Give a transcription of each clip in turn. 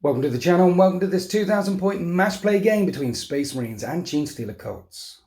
Welcome to the channel and welcome to this 2,000 point match play game between Space Marines and Genestealer Cults.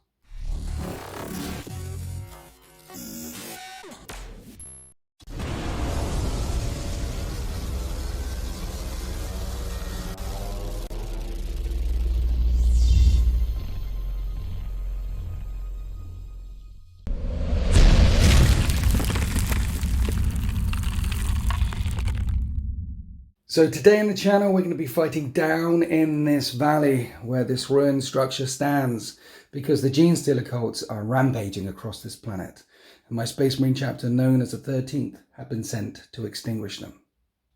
So today in the channel we're going to be fighting down in this valley where this ruined structure stands because the Genestealer Cults are rampaging across this planet and my Space Marine chapter known as the 13th have been sent to extinguish them.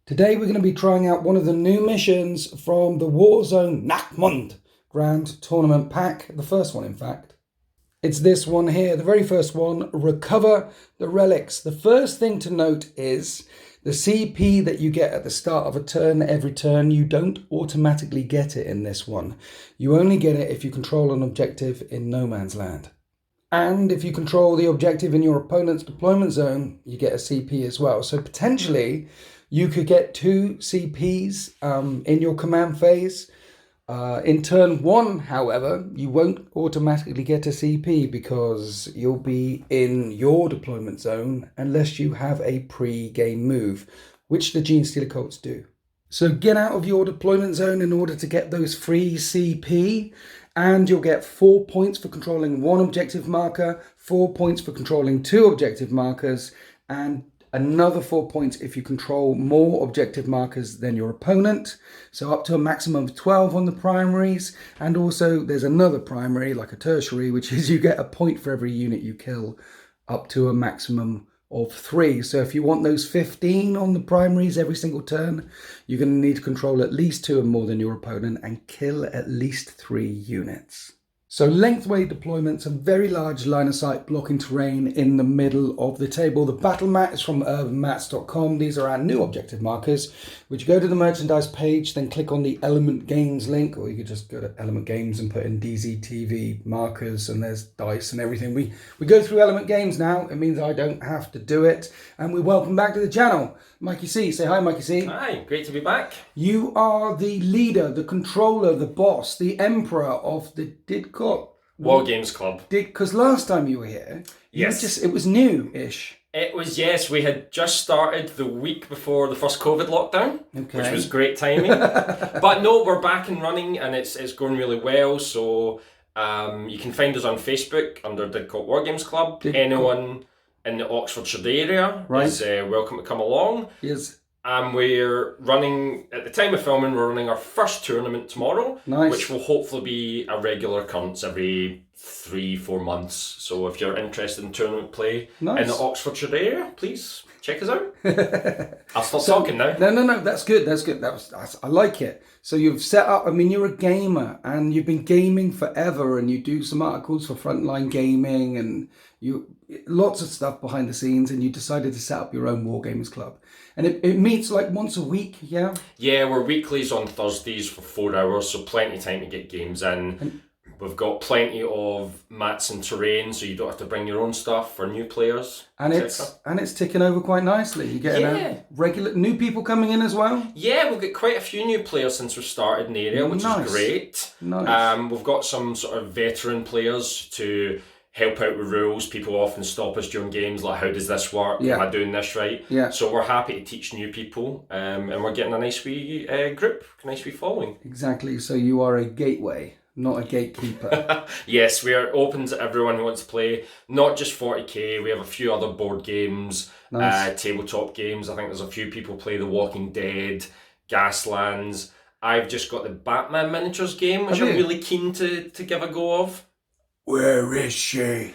Today we're going to be trying out one of the new missions from the Warzone Nachtmund Grand Tournament Pack, the first one in fact. It's this one here, the very first one, Recover the Relics. The first thing to note is the CP that you get at the start of a turn, every turn, you don't automatically get it in this one. You only get it if you control an objective in no man's land. And if you control the objective in your opponent's deployment zone, you get a CP as well. So potentially you could get 2 CPs in your command phase. In turn 1, however, you won't automatically get a CP because you'll be in your deployment zone unless you have a pre-game move, which the Genestealer Cults do. So get out of your deployment zone in order to get those free CP, and you'll get 4 points for controlling 1 objective marker, 4 points for controlling 2 objective markers, and another 4 points if you control more objective markers than your opponent. So up to a maximum of 12 on the primaries. And also there's another primary, like a tertiary, which is you get a point for every unit you kill, up to a maximum of 3. So if you want those 15 on the primaries every single turn, you're going to need to control at least 2 or more than your opponent and kill at least 3 units. So lengthway deployments, a very large line of sight blocking terrain in the middle of the table. The battle mat is from urbanmats.com. These are our new objective markers, which go to the merchandise page, then click on the Element Games link, or you could just go to Element Games and put in DZTV markers, and there's dice and everything. We go through Element Games now. It means I don't have to do it. And we welcome back to the channel, Mikey C. Say hi, Mikey C. Hi, great to be back. You are the leader, the controller, the boss, the emperor of the War Games Club. Because last time you were here, it was new-ish. It was, yes, we had just started the week before the first COVID lockdown, which was great timing. But no, we're back and running and it's going really well. So you can find us on Facebook under Didcot War Games Club. Anyone in the Oxfordshire area is welcome to come along. Yes. And we're running, at the time of filming, we're running our first tournament tomorrow, which will hopefully be a regular occurrence every 3-4 months. So if you're interested in tournament play in the Oxfordshire area, please check us out. I'll stop talking now. No, that's good. That's good. I like it. So you've set up, I mean, you're a gamer and you've been gaming forever and you do some articles for Frontline Gaming and lots of stuff behind the scenes, and you decided to set up your own War Games Club. And it meets like once a week, yeah? Yeah, we're weeklies on Thursdays for 4 hours, so plenty of time to get games in. We've got plenty of mats and terrain, so you don't have to bring your own stuff for new players. And it's ticking over quite nicely. You're getting regular new people coming in as well? Yeah, we've got quite a few new players since we've started in the area, which is great. Nice. We've got some sort of veteran players to help out with rules. People often stop us during games, like, how does this work? Am I doing this right? Yeah. So we're happy to teach new people, and we're getting a nice wee group, a nice wee following. Exactly, so you are a gateway, not a gatekeeper. Yes, we are open to everyone who wants to play, not just 40k. We have a few other board games, tabletop games. I think there's a few people play The Walking Dead, Gaslands. I've just got the Batman miniatures game, which I'm really keen to give a go of. Where is she?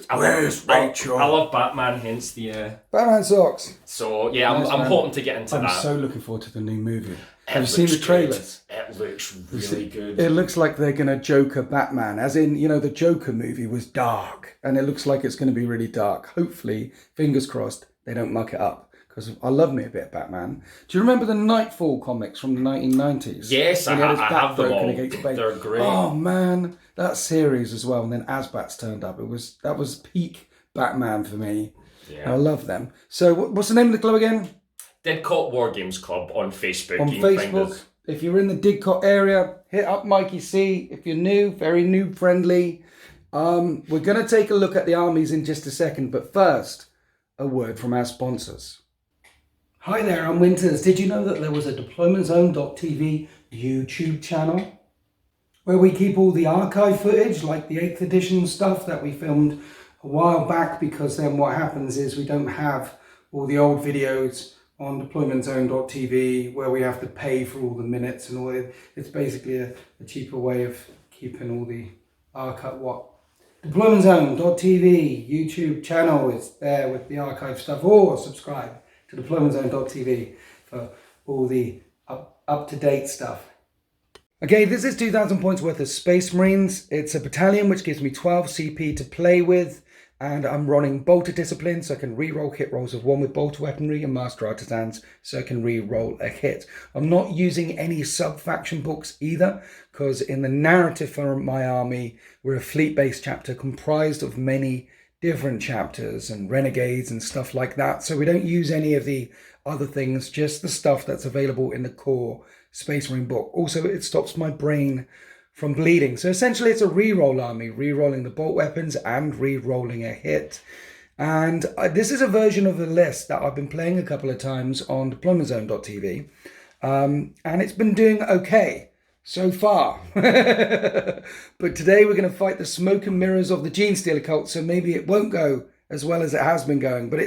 Where's Rachel? I love Batman, hence the... Batman socks. So, yeah, I'm hoping to get into that. I'm so looking forward to the new movie. Have you seen the trailers? It looks really good. It looks like they're going to Joker Batman. As in, the Joker movie was dark. And it looks like it's going to be really dark. Hopefully, fingers crossed, they don't muck it up. Because I love me a bit of Batman. Do you remember the Nightfall comics from the 1990s? Yes, I have them all. They're great. Oh man, that series as well. And then Asbats turned up. That was peak Batman for me. Yeah. I love them. So what's the name of the club again? Didcot War Games Club on Facebook. On Facebook. If you're in the Didcot area, hit up Mikey C. If you're new, very noob friendly. We're going to take a look at the armies in just a second, but first, a word from our sponsors. Hi there, I'm Winters. Did you know that there was a deploymentzone.tv YouTube channel where we keep all the archive footage, like the 8th edition stuff that we filmed a while back, because then what happens is we don't have all the old videos on deploymentzone.tv where we have to pay for all the minutes and all it. It's basically a cheaper way of keeping all the archive. Deploymentzone.tv YouTube channel is there with the archive stuff, or subscribe to deploymentzone.tv for all the up-to-date stuff. Okay, this is 2,000 points worth of Space Marines. It's a battalion which gives me 12 CP to play with, and I'm running bolter discipline so I can re-roll hit rolls of 1 with bolter weaponry, and master artisans so I can re-roll a hit. I'm not using any sub-faction books either, because in the narrative for my army, we're a fleet-based chapter comprised of many different chapters and renegades and stuff like that. So we don't use any of the other things, just the stuff that's available in the core Space Marine book. Also, it stops my brain from bleeding. So essentially it's a re-roll army, re-rolling the bolt weapons and re-rolling a hit. And this is a version of the list that I've been playing a couple of times on deploymentzone.tv. And it's been doing okay so far. But today we're going to fight the smoke and mirrors of the Genestealer Cults, so maybe it won't go as well as it has been going. But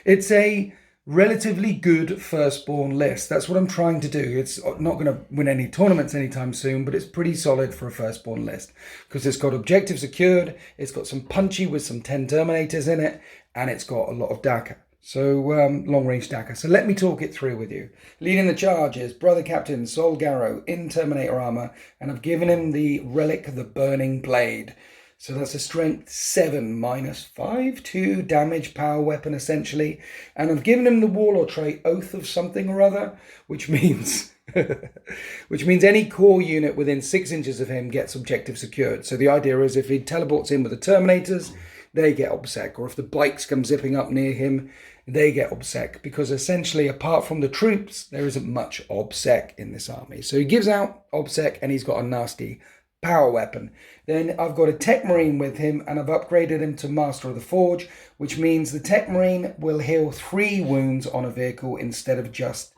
it's a relatively good firstborn list. That's what I'm trying to do. It's not going to win any tournaments anytime soon, but it's pretty solid for a firstborn list because it's got objectives secured, it's got some punchy with some 10 Terminators in it, and it's got a lot of DACA. So long-range DACA. So let me talk it through with you. Leading the charge is Brother Captain Sol Garrow in Terminator armor, and I've given him the Relic of the Burning Blade. So that's a strength 7 -5 2 damage power weapon essentially. And I've given him the Warlord trait Oath of something or other, which means any core unit within 6 inches of him gets objective secured. So the idea is if he teleports in with the Terminators, they get OBSEC. Or if the bikes come zipping up near him, they get OBSEC. Because essentially, apart from the troops, there isn't much OBSEC in this army. So he gives out OBSEC and he's got a nasty power weapon. Then I've got a Tech Marine with him and I've upgraded him to Master of the Forge, which means the Tech Marine will heal 3 wounds on a vehicle instead of just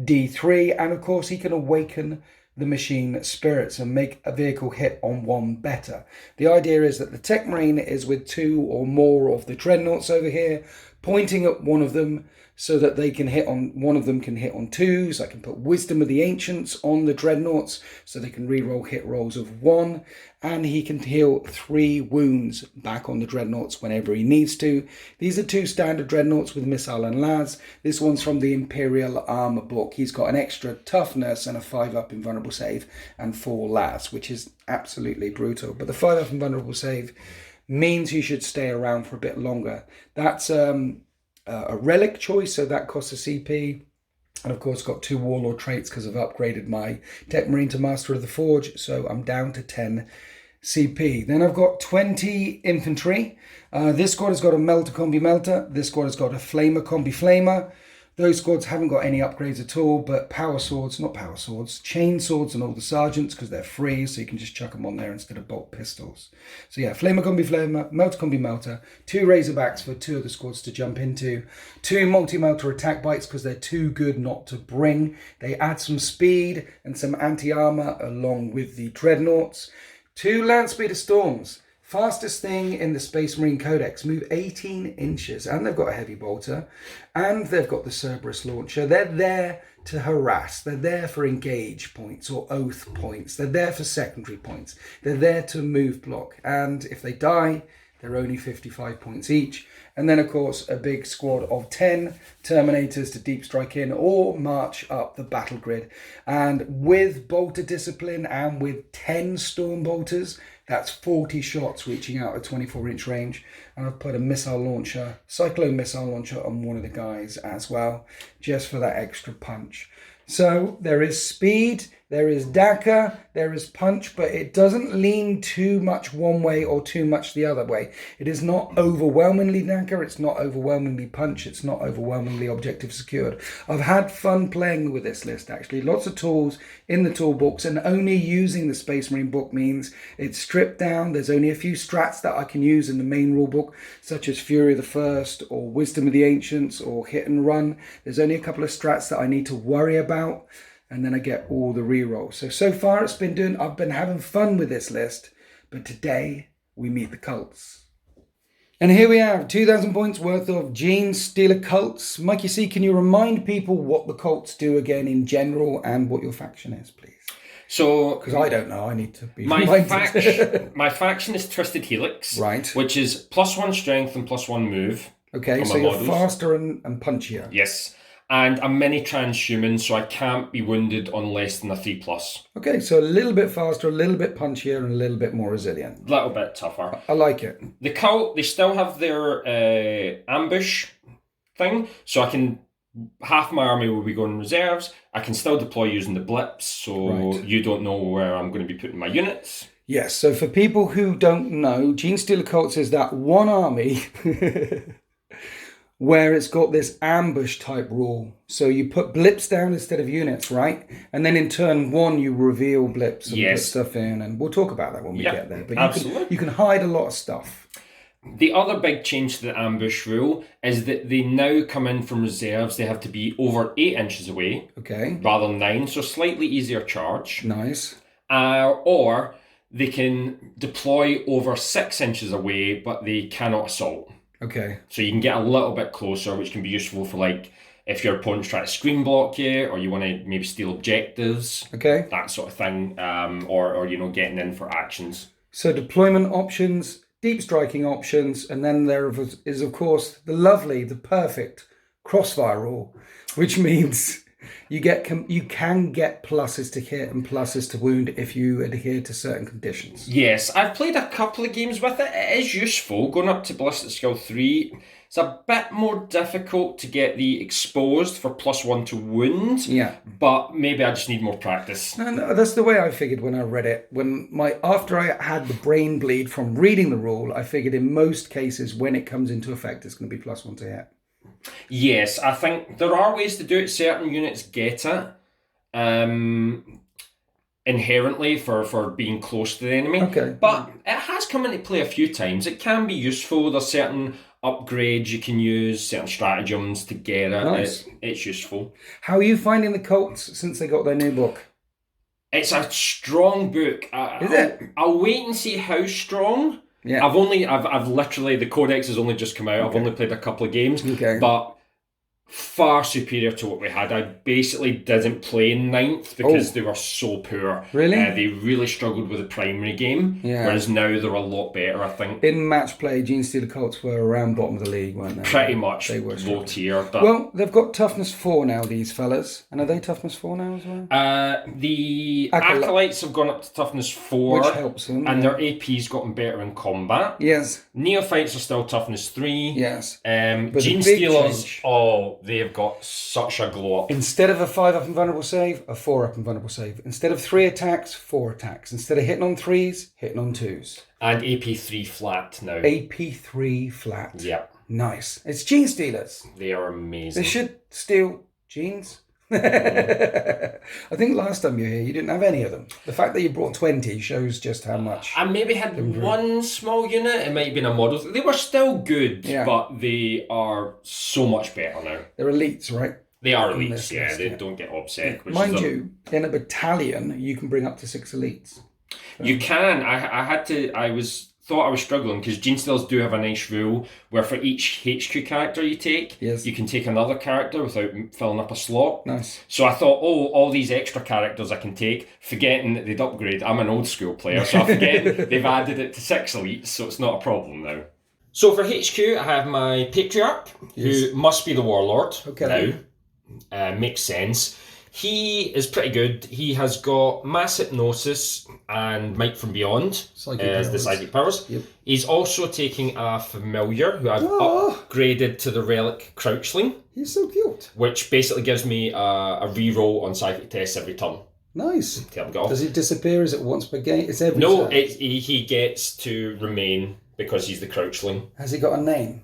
D3. And of course he can awaken the machine spirits and make a vehicle hit on 1 better. The idea is that the Tech Marine is with 2 or more of the Dreadnoughts over here, pointing at one of them so that they can hit on, one of them can hit on 2s. I can put Wisdom of the Ancients on the Dreadnoughts so they can re-roll hit rolls of 1, and he can heal 3 wounds back on the Dreadnoughts whenever he needs to. These are 2 standard Dreadnoughts with missile and las. This one's from the Imperial Armor book. He's got an extra toughness and a 5-up invulnerable save and 4 las, which is absolutely brutal. But the 5-up invulnerable save means you should stay around for a bit longer. That's a relic choice, so that costs a CP. And of course got 2 Warlord traits because I've upgraded my Tech Marine to Master of the Forge, so I'm down to 10 CP. Then I've got 20 infantry. This squad has got a Melter Combi Melter. This squad has got a Flamer Combi Flamer. Those squads haven't got any upgrades at all, but power swords, not power swords, chain swords and all the sergeants because they're free, so you can just chuck them on there instead of bolt pistols. So yeah, Flamer Combi Flamer, Melter Combi Melter, 2 Razorbacks for 2 of the squads to jump into, 2 Multi-Melter attack bites because they're too good not to bring. They add some speed and some anti-armor along with the Dreadnoughts. 2 Land Speeder Storms. Fastest thing in the Space Marine Codex, move 18 inches, and they've got a heavy bolter, and they've got the Cerberus launcher. They're there to harass, they're there for engage points or oath points, they're there for secondary points, they're there to move block, and if they die, they're only 55 points each. And then of course a big squad of 10 Terminators to deep strike in or march up the battle grid. And with bolter discipline and with 10 storm bolters, that's 40 shots reaching out at 24-inch range. And I've put a missile launcher, cyclone missile launcher on one of the guys as well, just for that extra punch. So there is speed, There is dagger, there is punch, but it doesn't lean too much one way or too much the other way. It is not overwhelmingly dagger, it's not overwhelmingly punch, it's not overwhelmingly objective secured. I've had fun playing with this list, actually. Lots of tools in the toolbox, and only using the Space Marine book means it's stripped down. There's only a few strats that I can use in the main rulebook, such as Fury of the First, or Wisdom of the Ancients, or Hit and Run. There's only a couple of strats that I need to worry about, and then I get all the rerolls. So far I've been having fun with this list, but today we meet the cults. And here we have 2,000 points worth of Genestealer Cults. Mikey C, can you remind people what the cults do again in general and what your faction is, please? So, because I don't know, I need to be reminded. My faction is Twisted Helix, right? Which is +1 strength and +1 move. Okay, so you're faster and punchier. Yes. And I'm mini transhuman, so I can't be wounded on less than a 3+. Okay, so a little bit faster, a little bit punchier, and a little bit more resilient. A little bit tougher. I like it. The cult, they still have their ambush thing, so I can... Half my army will be going reserves. I can still deploy using the blips, so you don't know where I'm going to be putting my units. Yes, so for people who don't know, Genestealer Cults is that one army... where it's got this ambush type rule. So you put blips down instead of units, right? And then in turn one, you reveal blips and put stuff in. And we'll talk about that when we get there. But you can hide a lot of stuff. The other big change to the ambush rule is that they now come in from reserves. They have to be over 8 inches away. Okay. Rather than 9, so slightly easier charge. Nice. Or they can deploy over 6 inches away, but they cannot assault. Okay. So you can get a little bit closer, which can be useful for, like, if your opponent's trying to screen block you, or you want to maybe steal objectives. Okay. That sort of thing. Or getting in for actions. So deployment options, deep striking options, and then there is, of course, the perfect crossfire rule, which means you can get pluses to hit and pluses to wound if you adhere to certain conditions. Yes, I've played a couple of games with it. It is useful. Going up to Ballistic Skill 3, it's a bit more difficult to get the exposed for +1 to wound. Yeah. But maybe I just need more practice. No, that's the way I figured when I read it. After I had the brain bleed from reading the rule, I figured in most cases when it comes into effect, it's going to be +1 to hit. Yes, I think there are ways to do it. Certain units get it inherently for being close to the enemy. Okay. But it has come into play a few times. It can be useful. There's certain upgrades you can use, certain stratagems to get it. Nice. It's useful. How are you finding the cults since they got their new book? It's a strong book. Is it? I'll wait and see how strong. Yeah. I've literally, the codex has only just come out. Okay. I've only played a couple of games. Okay. But far superior to what we had. I basically didn't play in 9th because they were so poor. Really? They really struggled with the primary game. Yeah. Whereas now they're a lot better, I think. In match play, Genestealer Cults were around bottom of the league, weren't they? Pretty much. They were low tier. But... Well, they've got toughness 4 now, these fellas. And are they toughness 4 now as well? The Acolytes have gone up to toughness 4. Which helps them. And their AP's gotten better in combat. Yes. Neophytes are still toughness 3. Yes. Genestealers, they have got such a glow up. Instead of a 5 up invulnerable save, a 4 up invulnerable save. Instead of 3 attacks, 4 attacks. Instead of hitting on 3s, hitting on 2s. And AP3 flat now. AP3 flat. Yeah. Nice. It's Genestealers. They are amazing. They should steal genes. I think last time you were here, you didn't have any of them. The fact that you brought 20 shows just how much. I maybe had one small unit. It might have been a model. They were still good, but they are so much better now. They're elites, right? They are elites, They don't get obsec. Yeah. Mind you, in a battalion, you can bring up to 6 elites. So. You can. Thought I was struggling because Genestealers do have a nice rule where for each HQ character you take, you can take another character without filling up a slot. Nice. So I thought, all these extra characters I can take, forgetting that they'd upgrade. I'm an old school player, so I forget they've added it to 6 elites, so it's not a problem now. So for HQ, I have my Patriarch, who must be the Warlord now. Makes sense. He is pretty good. He has got Mass Hypnosis and Might from Beyond as the psychic powers. Yep. He's also taking a Familiar who I've upgraded to the Relic Crouchling. He's so cute. Which basically gives me a reroll on psychic tests every turn. Nice. To help get off. Does it disappear? Is it once per game? It's every No, turn. he gets to remain because he's the crouchling. Has he got a name?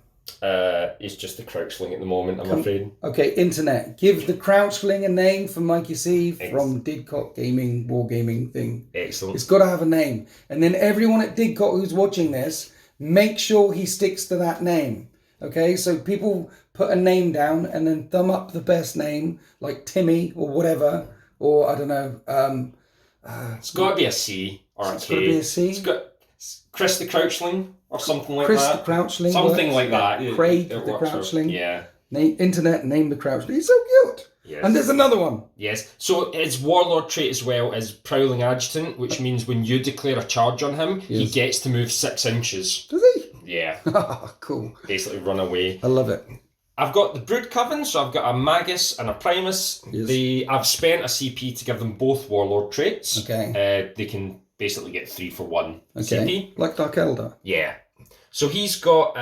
He's just the crouchling at the moment, I'm afraid. Okay, internet. Give the crouchling a name for Mikey C from Didcot Gaming, Wargaming thing. Excellent. It's got to have a name. And then everyone at Didcot who's watching this, make sure he sticks to that name. Okay, so people put a name down and then thumb up the best name, like Timmy or whatever, or I don't know. It's got to be a C or a K. It's got to be a C. It's got Chris the Crouchling or something like Chris that. the Crouchling. Something works. like that. Craig the Crouchling. Yeah. Internet, name the Crouchling. He's so cute. Yes. And there's another one. Yes. So his warlord trait as well is Prowling Adjutant, which means when you declare a charge on him, he gets to move 6 inches. Does he? Yeah. Cool. Basically run away. I love it. I've got the Brood Coven, so I've got a Magus and a Primus. Yes. I've spent a CP to give them both warlord traits. Okay. They can basically get 3 for 1 Okay. CP. Like Dark Elder. Yeah. So he's got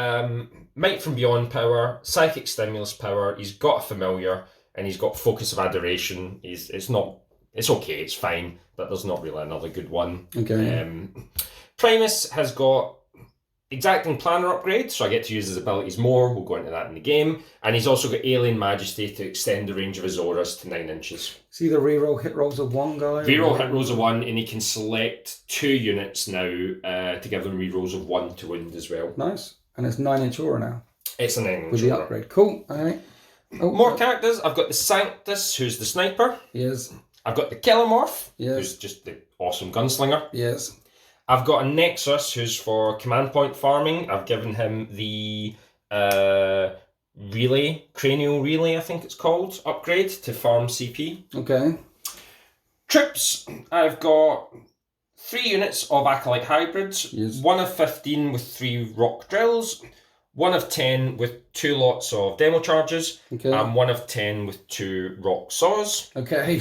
Might from Beyond power, Psychic Stimulus power, he's got a familiar, and he's got Focus of Adoration. It's okay, it's fine, but there's not really another good one. Okay. Primus has got Exacting Planner upgrade, so I get to use his abilities more. We'll go into that in the game. And he's also got Alien Majesty to extend the range of his auras to 9 inches. See the reroll hit rolls of 1 guy? Reroll hit rolls of 1, and he can select 2 units now to give them rerolls of 1 to wound as well. Nice. And it's 9-inch aura now. It's a 9-inch with the upgrade. Cool. All right. Oh, more characters. I've got the Sanctus, who's the sniper. Yes. I've got the Kilomorph, Yes. who's just the awesome gunslinger. Yes. I've got a Nexus, who's for command point farming. I've given him the relay, cranial relay, I think it's called, upgrade to farm CP. Okay. Troops, I've got 3 units of Acolyte Hybrids, Yes. 1 of 15 with 3 rock drills, 1 of 10 with 2 lots of demo charges, Okay. and 1 of 10 with 2 rock saws. Okay.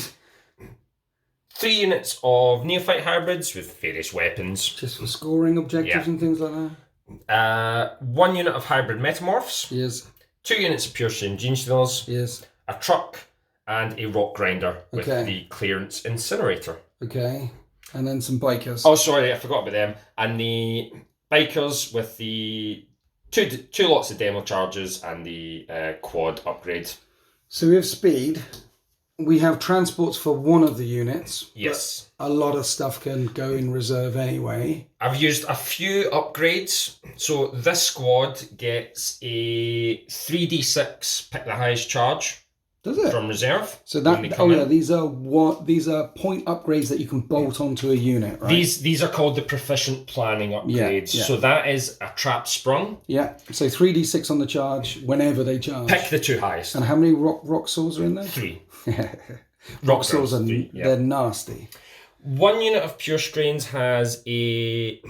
3 units of Neophyte Hybrids with various weapons. Just for scoring objectives and things like that? 1 unit of Hybrid Metamorphs. Yes. 2 units of Pure Strain Genestealers. Yes. A truck and a rock grinder with the clearance incinerator. Okay. And then some bikers. Oh, sorry, I forgot about them. And the bikers with the two lots of demo charges and the quad upgrade. So we have speed. We have transports for 1 of the units. Yes. A lot of stuff can go in reserve anyway. I've used a few upgrades. So this squad gets a 3d6 pick the highest charge. Does it? From reserve. So that these are point upgrades that you can bolt onto a unit, right? These are called the proficient planning upgrades. Yeah. So that is a trap sprung. Yeah. So 3d6 on the charge whenever they charge. Pick the 2 highest. And how many rock saws are in there? 3. rock saws are they're nasty. 1 unit of Pure Strains has a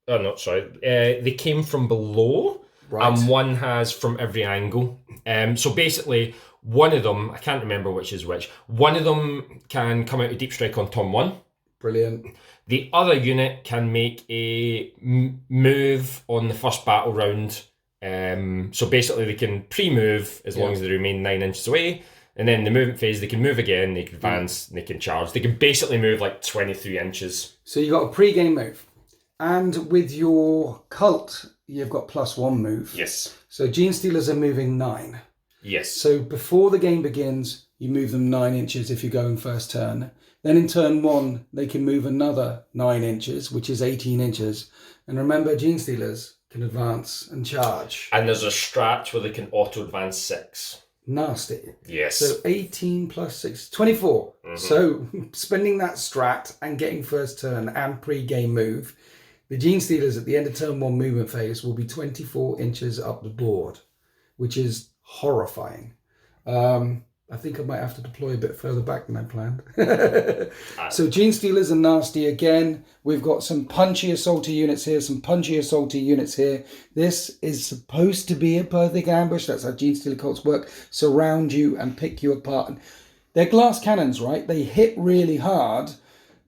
they came from below, right. And 1 has from every angle. So basically, one of them, I can't remember which is which, one of them can come out of Deep Strike on turn 1. Brilliant. The other unit can make a move on the first battle round. So basically, they can pre-move as long as they remain 9 inches away. And then the movement phase, they can move again, they can advance, and they can charge. They can basically move like 23 inches. So you got a pre-game move. And with your cult, you've got +1 move. Yes. So Genestealers are moving 9. Yes. So before the game begins, you move them 9 inches if you go in first turn. Then in turn 1, they can move another 9 inches, which is 18 inches. And remember, Genestealers can advance and charge. And there's a strat where they can auto-advance 6. Nasty. Yes. So 18 plus 6, 24. Mm-hmm. So spending that strat and getting first turn and pre-game move, the Genestealers at the end of turn 1 movement phase will be 24 inches up the board, which is horrifying. I think I might have to deploy a bit further back than I planned. So Genestealers are nasty again. We've got some punchy assaulty units here, some punchy assaulty units here. This is supposed to be a perfect ambush. That's how Genestealer Cults work. Surround you and pick you apart. They're glass cannons, right? They hit really hard,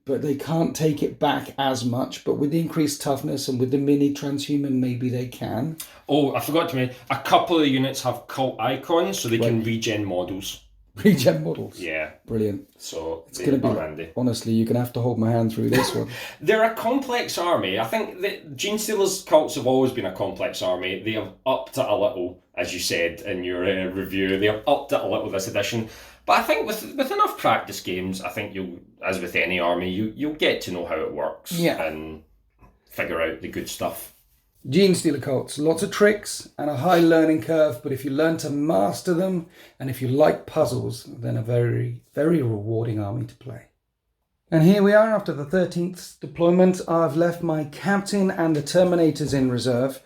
but they can't take it back as much. But with the increased toughness and with the mini transhuman, maybe they can. Oh, I forgot to mention, a couple of units have cult icons, so they can regen models. Regen models. Yeah. Brilliant. So it's going to be handy. Honestly, you're going to have to hold my hand through this one. They're a complex army. I think the Genestealer Cults have always been a complex army. They have upped it a little, as you said in your review. They have upped it a little this edition. But I think with enough practice games, I think you'll, as with any army, you'll get to know how it works and figure out the good stuff. Genestealer Cults, lots of tricks and a high learning curve, but if you learn to master them and if you like puzzles, then a very, very rewarding army to play. And here we are after the 13th deployment. I've left my captain and the Terminators in reserve,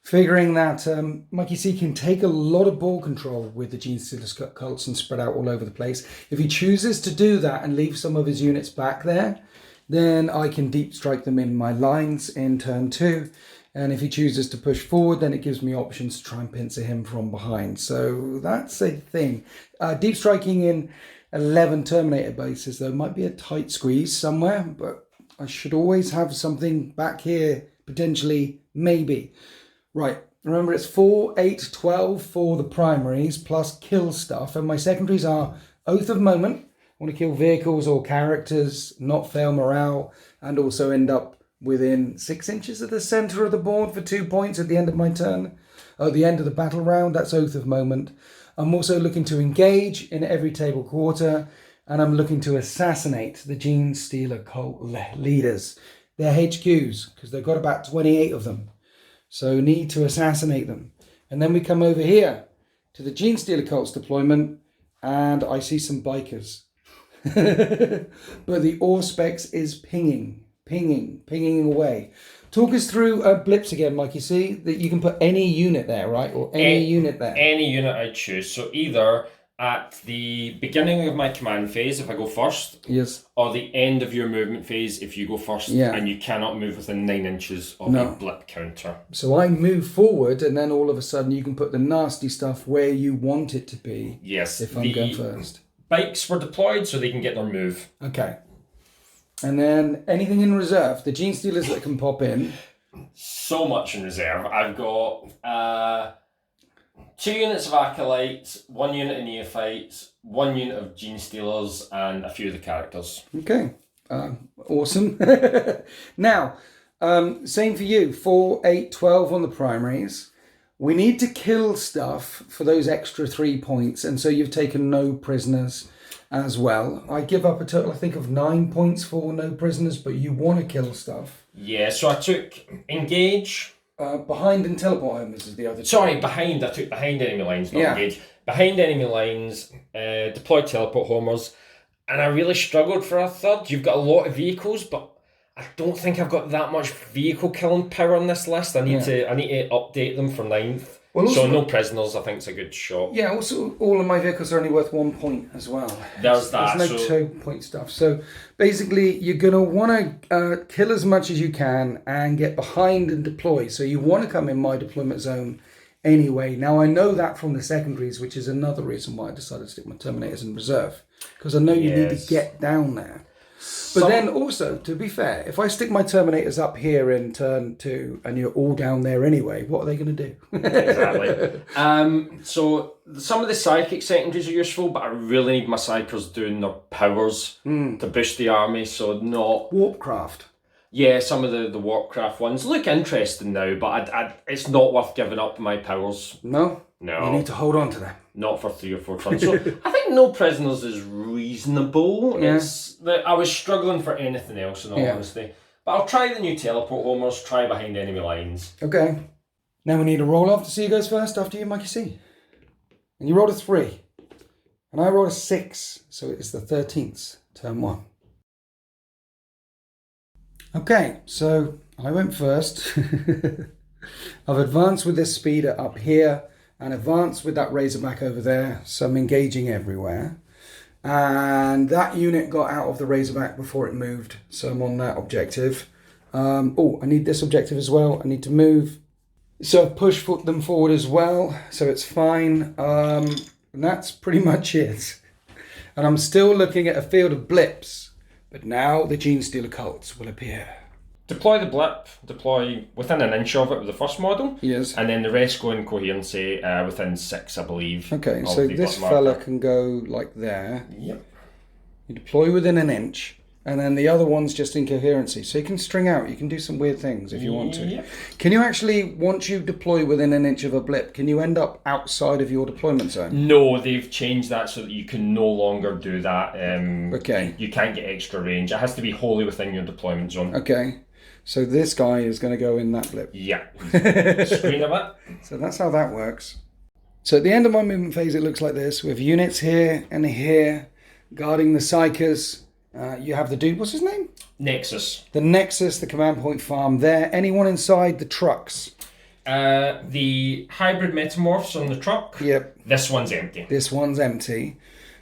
figuring that Mikey C can take a lot of ball control with the Genestealer Cults and spread out all over the place. If he chooses to do that and leave some of his units back there, then I can deep strike them in my lines in turn 2. And if he chooses to push forward, then it gives me options to try and pincer him from behind. So that's a thing. Deep striking in 11 Terminator bases, though, might be a tight squeeze somewhere, but I should always have something back here, potentially, maybe. Right, remember it's 4, 8, 12 for the primaries, plus kill stuff. And my secondaries are Oath of Moment. I want to kill vehicles or characters, not fail morale, and also end up within 6 inches of the centre of the board for 2 points at the end of my turn. At the end of the battle round, that's Oath of Moment. I'm also looking to engage in every table quarter, and I'm looking to assassinate the Genestealer Cult leaders. Their HQs, because they've got about 28 of them. So need to assassinate them. And then we come over here to the Genestealer Cults deployment, and I see some bikers. But the Auspex is pinging away. Talk us through blips again, Mike. You see that you can put any unit there, right? Or any unit there. Any unit I choose. So either at the beginning of my command phase, if I go first, yes, or the end of your movement phase, if you go first, and you cannot move within 9 inches of a blip counter. So I move forward, and then all of a sudden you can put the nasty stuff where you want it to be. Yes, if I'm going first. Bikes were deployed so they can get their move. Okay. And then anything in reserve, the Genestealers that can pop in. So much in reserve. I've got 2 units of Acolytes, 1 unit of Neophytes, 1 unit of Genestealers, and a few of the characters. Okay, awesome. Now, same for you, 4, 8, 12 on the primaries. We need to kill stuff for those extra 3 points, and so you've taken no prisoners as well. I give up a total, I think, of 9 points for no prisoners, but you want to kill stuff. Yeah, so I took engage. Behind and teleport homers is the other. Sorry, behind. I took behind enemy lines, not engage. Behind enemy lines, deployed teleport homers, and I really struggled for a third. You've got a lot of vehicles, but I don't think I've got that much vehicle killing power on this list. I need to update them for 9th. Well, also, so no prisoners, I think it's a good shot. Yeah, also all of my vehicles are only worth 1 point as well. There's that. There's no 2 point stuff. So basically you're going to want to kill as much as you can and get behind and deploy. So you want to come in my deployment zone anyway. Now I know that from the secondaries, which is another reason why I decided to stick my Terminators in reserve. Because I know you need to get down there. But then also, to be fair, if I stick my Terminators up here in turn 2 and you're all down there anyway, what are they going to do? Exactly. So some of the psychic secondaries are useful, but I really need my psychers doing their powers to boost the army, so not... Warpcraft. Yeah, some of the Warpcraft ones look interesting now, but it's not worth giving up my powers. No? No. You need to hold on to them. Not for 3 or 4 turns. So I think no prisoners is reasonable. Yeah. I was struggling for anything else, in all honesty. But I'll try the new teleport homers, try behind enemy lines. Okay. Now we need a roll off to see who goes first after you, Mikey C. And you rolled a 3. And I rolled a 6. So it's the 13th, turn 1. Okay, so I went first. I've advanced with this speeder up here and advanced with that Razorback over there, so I'm engaging everywhere. And that unit got out of the Razorback before it moved, so I'm on that objective. I need this objective as well. I need to move. So I've pushed them forward as well, so it's fine. And that's pretty much it. And I'm still looking at a field of blips, but now the Genestealer Cults will appear. deploy the blip, deploy within an inch of it with the first model. Yes. And then the rest go in coherency within 6, I believe. Okay, so this fella can go like there. Yep. You deploy within an inch, and then the other one's just in coherency. So you can string out, you can do some weird things if you want to. Yep. Can you actually, once you deploy within an inch of a blip, can you end up outside of your deployment zone? No, they've changed that so that you can no longer do that. Okay. You can't get extra range. It has to be wholly within your deployment zone. Okay. So this guy is going to go in that blip. Yeah. Screen a bit. So that's how that works. So at the end of my movement phase, it looks like this, with units here and here guarding the Psychers. You have the dude, what's his name? Nexus. The Nexus, the command point farm there. Anyone inside the trucks? The hybrid metamorphs on the truck. Yep. This one's empty. This one's empty.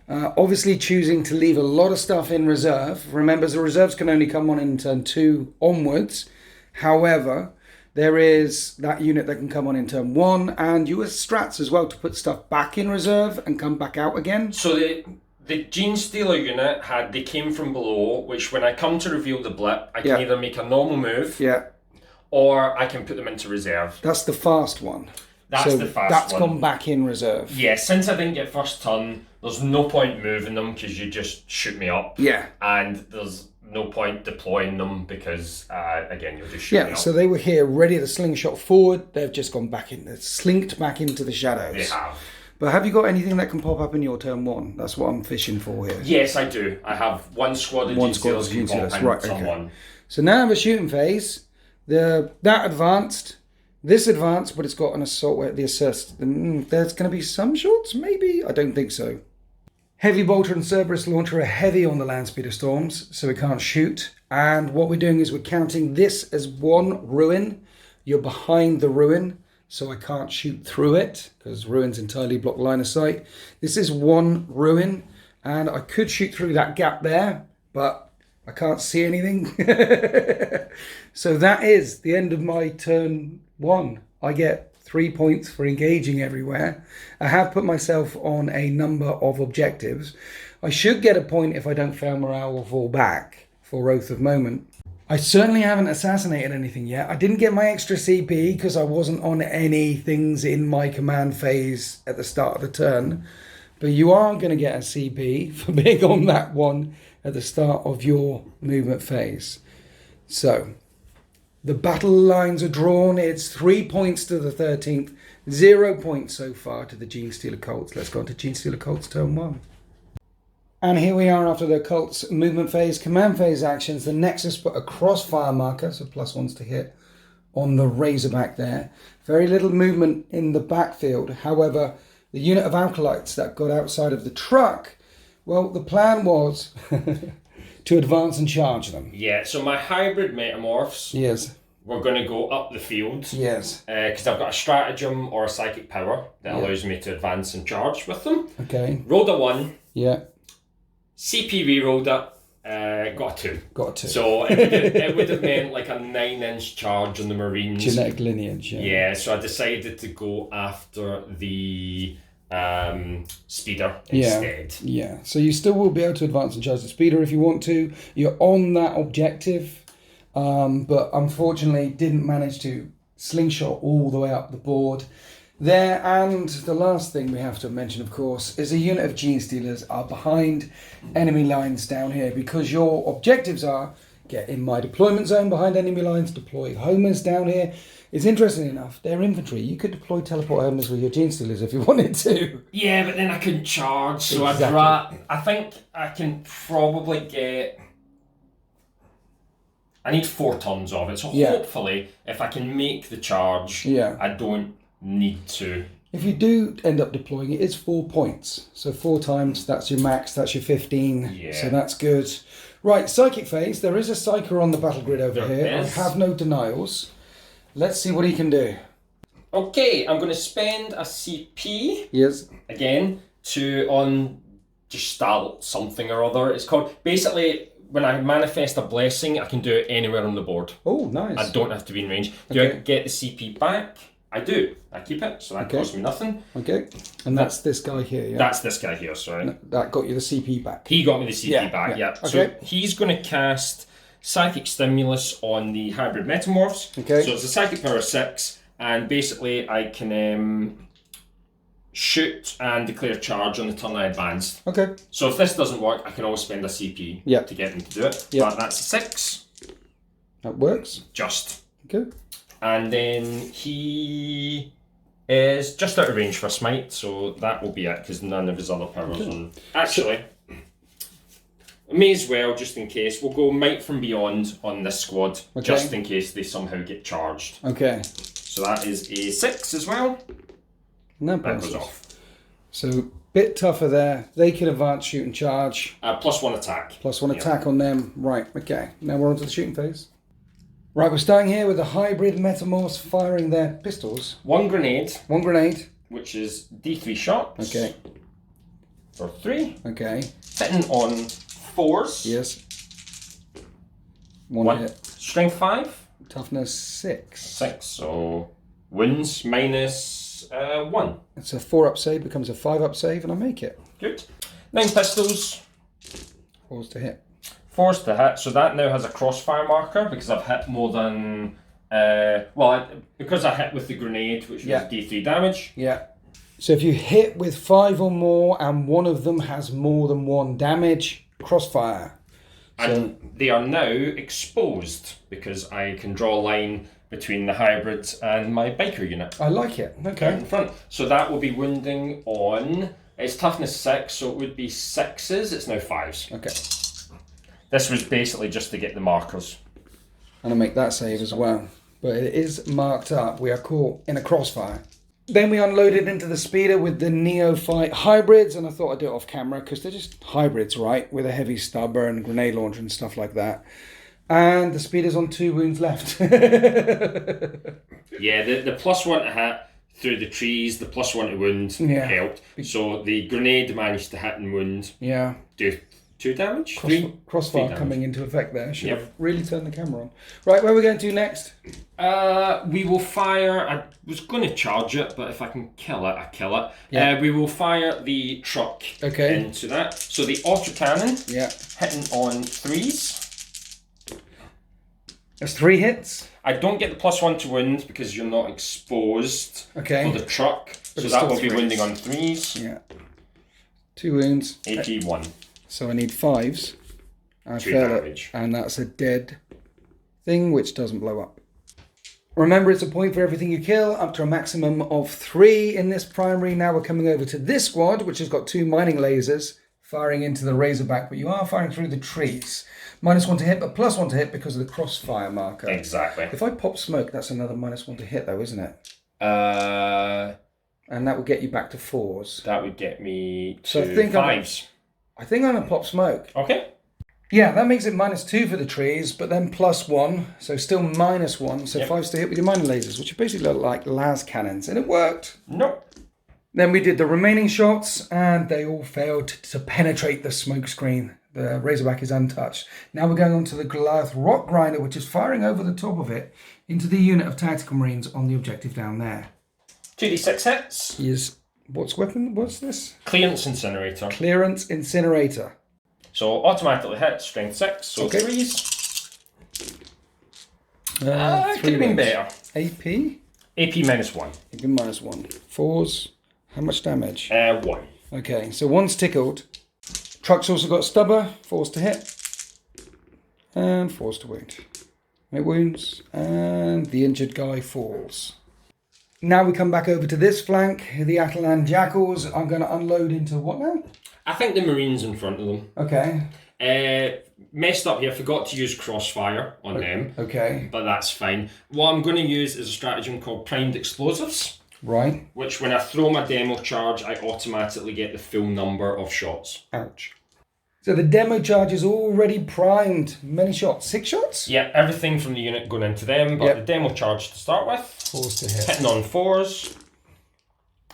Obviously choosing to leave a lot of stuff in reserve. Remember, the reserves can only come on in turn 2 onwards. However, there is that unit that can come on in turn 1, and you as strats as well to put stuff back in reserve and come back out again. So the Genestealer unit they came from below, which when I come to reveal the blip, I can either make a normal move, or I can put them into reserve. That's the fast one. That's the fast one. That's gone back in reserve. Yeah, since I didn't get first turn, there's no point moving them because you just shoot me up. Yeah. And there's no point deploying them because, again, you'll just shoot me up. Yeah, so they were here ready to slingshot forward. They've just gone back in. They've slinked back into the shadows. They have. But have you got anything that can pop up in your turn 1? That's what I'm fishing for here. Yes, I do. I have one squad of Genestealers can pop in right, turn okay. 1. So now I have a shooting phase. That advanced, this advanced, but it's got an assault, the assist. There's going to be some shots, maybe? I don't think so. Heavy bolter and Cerberus launcher are heavy on the land speeder storms, so we can't shoot. And what we're doing is we're counting this as one ruin. You're behind the ruin, so I can't shoot through it, because ruins entirely block line of sight. This is one ruin, and I could shoot through that gap there, but I can't see anything. So that is the end of my turn 1. I get 3 points for engaging everywhere. I have put myself on a number of objectives. I should get a point if I don't fail morale or fall back for Oath of Moment. I certainly haven't assassinated anything yet. I didn't get my extra CP because I wasn't on any things in my command phase at the start of the turn. But you are going to get a CP for being on that one at the start of your movement phase. So, the battle lines are drawn. It's 3 points to the 13th, 0 points so far to the Genestealer Cults. Let's go on to Genestealer Cults turn 1. And here we are after the Cults movement phase, command phase actions. The Nexus put a crossfire marker, so +1s to hit, on the Razorback there. Very little movement in the backfield. However, the unit of Alkalites that got outside of the truck, well, the plan was to advance and charge them. Yeah, so my hybrid metamorphs, we're going to go up the field. Yes. Because I've got a stratagem or a psychic power that allows me to advance and charge with them. Okay. Rolled a 1. Yeah. CP re-rolled it. Got a 2. Got a 2. So it would have meant like a 9-inch charge on the Marines. Genetic lineage, yeah. Yeah, so I decided to go after the speeder instead. Yeah, so you still will be able to advance and charge the speeder if you want to. You're on that objective, but unfortunately didn't manage to slingshot all the way up the board there. And the last thing we have to mention, of course, is a unit of Genestealers are behind enemy lines down here, because your objectives are get in my deployment zone behind enemy lines, deploy homers down here. It's interesting enough, their infantry, you could deploy teleport homers with your Genestealers if you wanted to. Yeah, but then I couldn't charge, so Exactly. I think I can probably get... I need 4 tons of it, so hopefully if I can make the charge, I don't need to. If you do end up deploying it, it's 4 points. So 4 times, that's your max, that's your 15. Yeah. So that's good. Right, psychic phase. There is a psyker on the battle grid over here. I have no denials. Let's see what he can do. Okay, I'm going to spend a CP. Yes. Again, on Gestalt something or other. It's called, basically, when I manifest a blessing, I can do it anywhere on the board. Oh, nice. I don't have to be in range. Do I get the CP back? I do. I keep it, so that costs me nothing. Okay. And that's this guy here, yeah? That's this guy here, sorry. That got you the CP back. He got me the CP back, yeah. Okay. So he's going to cast Psychic Stimulus on the Hybrid Metamorphs. Okay. So it's a Psychic Power 6, and basically I can shoot and declare charge on the turn I advanced. Okay. So if this doesn't work, I can always spend a CP to get them to do it. Yep. But that's a 6. That works. Just. Okay. And then he is just out of range for Smite, so that will be it, because none of his other powers on. Actually, may as well, just in case, we'll go Might from Beyond on this squad, just in case they somehow get charged. Okay. So that is a 6 as well. No that goes off. So, bit tougher there. They can advance, shoot and charge. +1 attack. +1 attack on them. Right, okay. Now we're on to the shooting phase. Right, we're starting here with the Hybrid Metamorphs firing their pistols. 1 grenade. 1 grenade. Which is D3 shots. Okay. For 3. Okay. Hitting on 4s. Yes. 1 hit. Strength 5. Toughness 6. 6, so wounds -1. It's a 4-up save, becomes a 5-up save, and I make it. Good. 9 pistols. 4s to hit. 4s to hit, so that now has a crossfire marker because I've hit more than... because I hit with the grenade, which was D3 damage. Yeah. So if you hit with 5 or more and one of them has more than 1 damage, crossfire. And they are now exposed because I can draw a line between the hybrids and my biker unit. I like it. Okay. In front. So that will be wounding on... It's toughness 6, so it would be 6s. It's now 5s. Okay. This was basically just to get the markers. And I make that save as well. But it is marked up. We are caught in a crossfire. Then we unloaded into the speeder with the Neophyte hybrids, and I thought I'd do it off camera because they're just hybrids, right? With a heavy stubber and grenade launcher and stuff like that. And the speeder's on 2 wounds left. Yeah, the +1 to hit through the trees, the +1 to wound helped. So the grenade managed to hit and wound. Yeah. Do 2 damage? Crossfire coming into effect there. Should have really turned the camera on. Right, where are we going to next? We will fire... I was going to charge it, but if I can kill it, I kill it. Yeah. We will fire the truck into that. So the autocannon, hitting on 3s. That's 3 hits. I don't get the +1 to wound because you're not exposed for the truck. But so that will be wounding on 3s. Yeah. 2 wounds. AP 1. So I need 5s. I 2 fail damage. It, and that's a dead thing which doesn't blow up. Remember, it's a point for everything you kill, up to a maximum of 3 in this primary. Now we're coming over to this squad, which has got 2 mining lasers firing into the Razorback, but you are firing through the trees. -1 to hit, but +1 to hit because of the crossfire marker. Exactly. If I pop smoke, that's another -1 to hit, though, isn't it? And that would get you back to 4s. That would get me to so I think 5s. I think I'm going to pop smoke. Okay. Yeah, that makes it -2 for the trees, but then +1, so still -1. So 5s to hit with your mining lasers, which basically look like las cannons, and it worked. Nope. Then we did the remaining shots, and they all failed to penetrate the smoke screen. The Razorback is untouched. Now we're going on to the Goliath Rock Grinder, which is firing over the top of it into the unit of Tactical Marines on the objective down there. 2d6 hits. Yes. What's this? Clearance Incinerator. Clearance Incinerator. So automatically hit, strength 6, so 3s. 3 could have been better. AP? AP -1. AP -1. 4s. How much damage? 1. Okay, so 1's tickled. Truck's also got stubber, 4s to hit, and 4s to wound. It wounds, and the injured guy falls. Now we come back over to this flank. The Atalan Jackals are going to unload into what now? I think the Marines in front of them. Okay. Messed up here, forgot to use crossfire on them. Okay. But that's fine. What I'm going to use is a stratagem called Primed Explosives. Right. Which, when I throw my demo charge, I automatically get the full number of shots. Ouch. So the demo charge is already primed. Many shots? 6 shots? Yeah, everything from the unit going into them, but the demo charge to start with. 4s to hit. Hitting on 4s.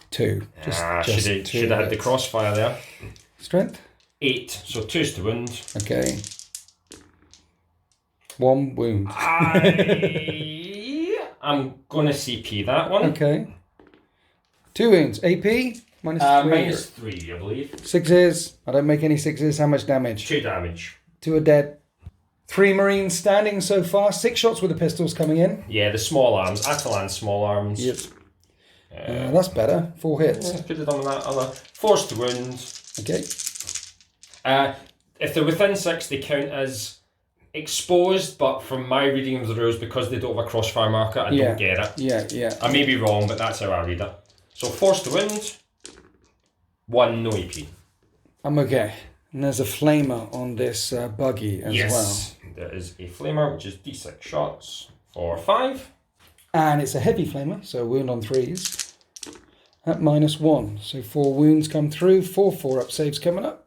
2. Should have had the crossfire there. Strength? 8, so 2s to wound. Okay. 1 wound. I'm going to CP that one. Okay. 2 wounds. AP? -3, I believe. 6s. I don't make any 6s. How much damage? 2 damage. 2 are dead. 3 Marines standing so far. 6 shots with the pistols coming in. Yeah, the small arms. Atalan small arms. Yep. That's better. 4 hits. Yeah, could have done that other. Force to wound. Okay. If they're within 6, they count as exposed, but from my reading of the rules, because they don't have a crossfire marker, I don't get it. Yeah. I may be wrong, but that's how I read it. So force to wound. 1, no EP. I'm okay. And there's a flamer on this buggy as well. There is a flamer, which is D6 shots for 5. And it's a heavy flamer, so wound on 3s. At -1. So 4 wounds come through, 4 up saves coming up.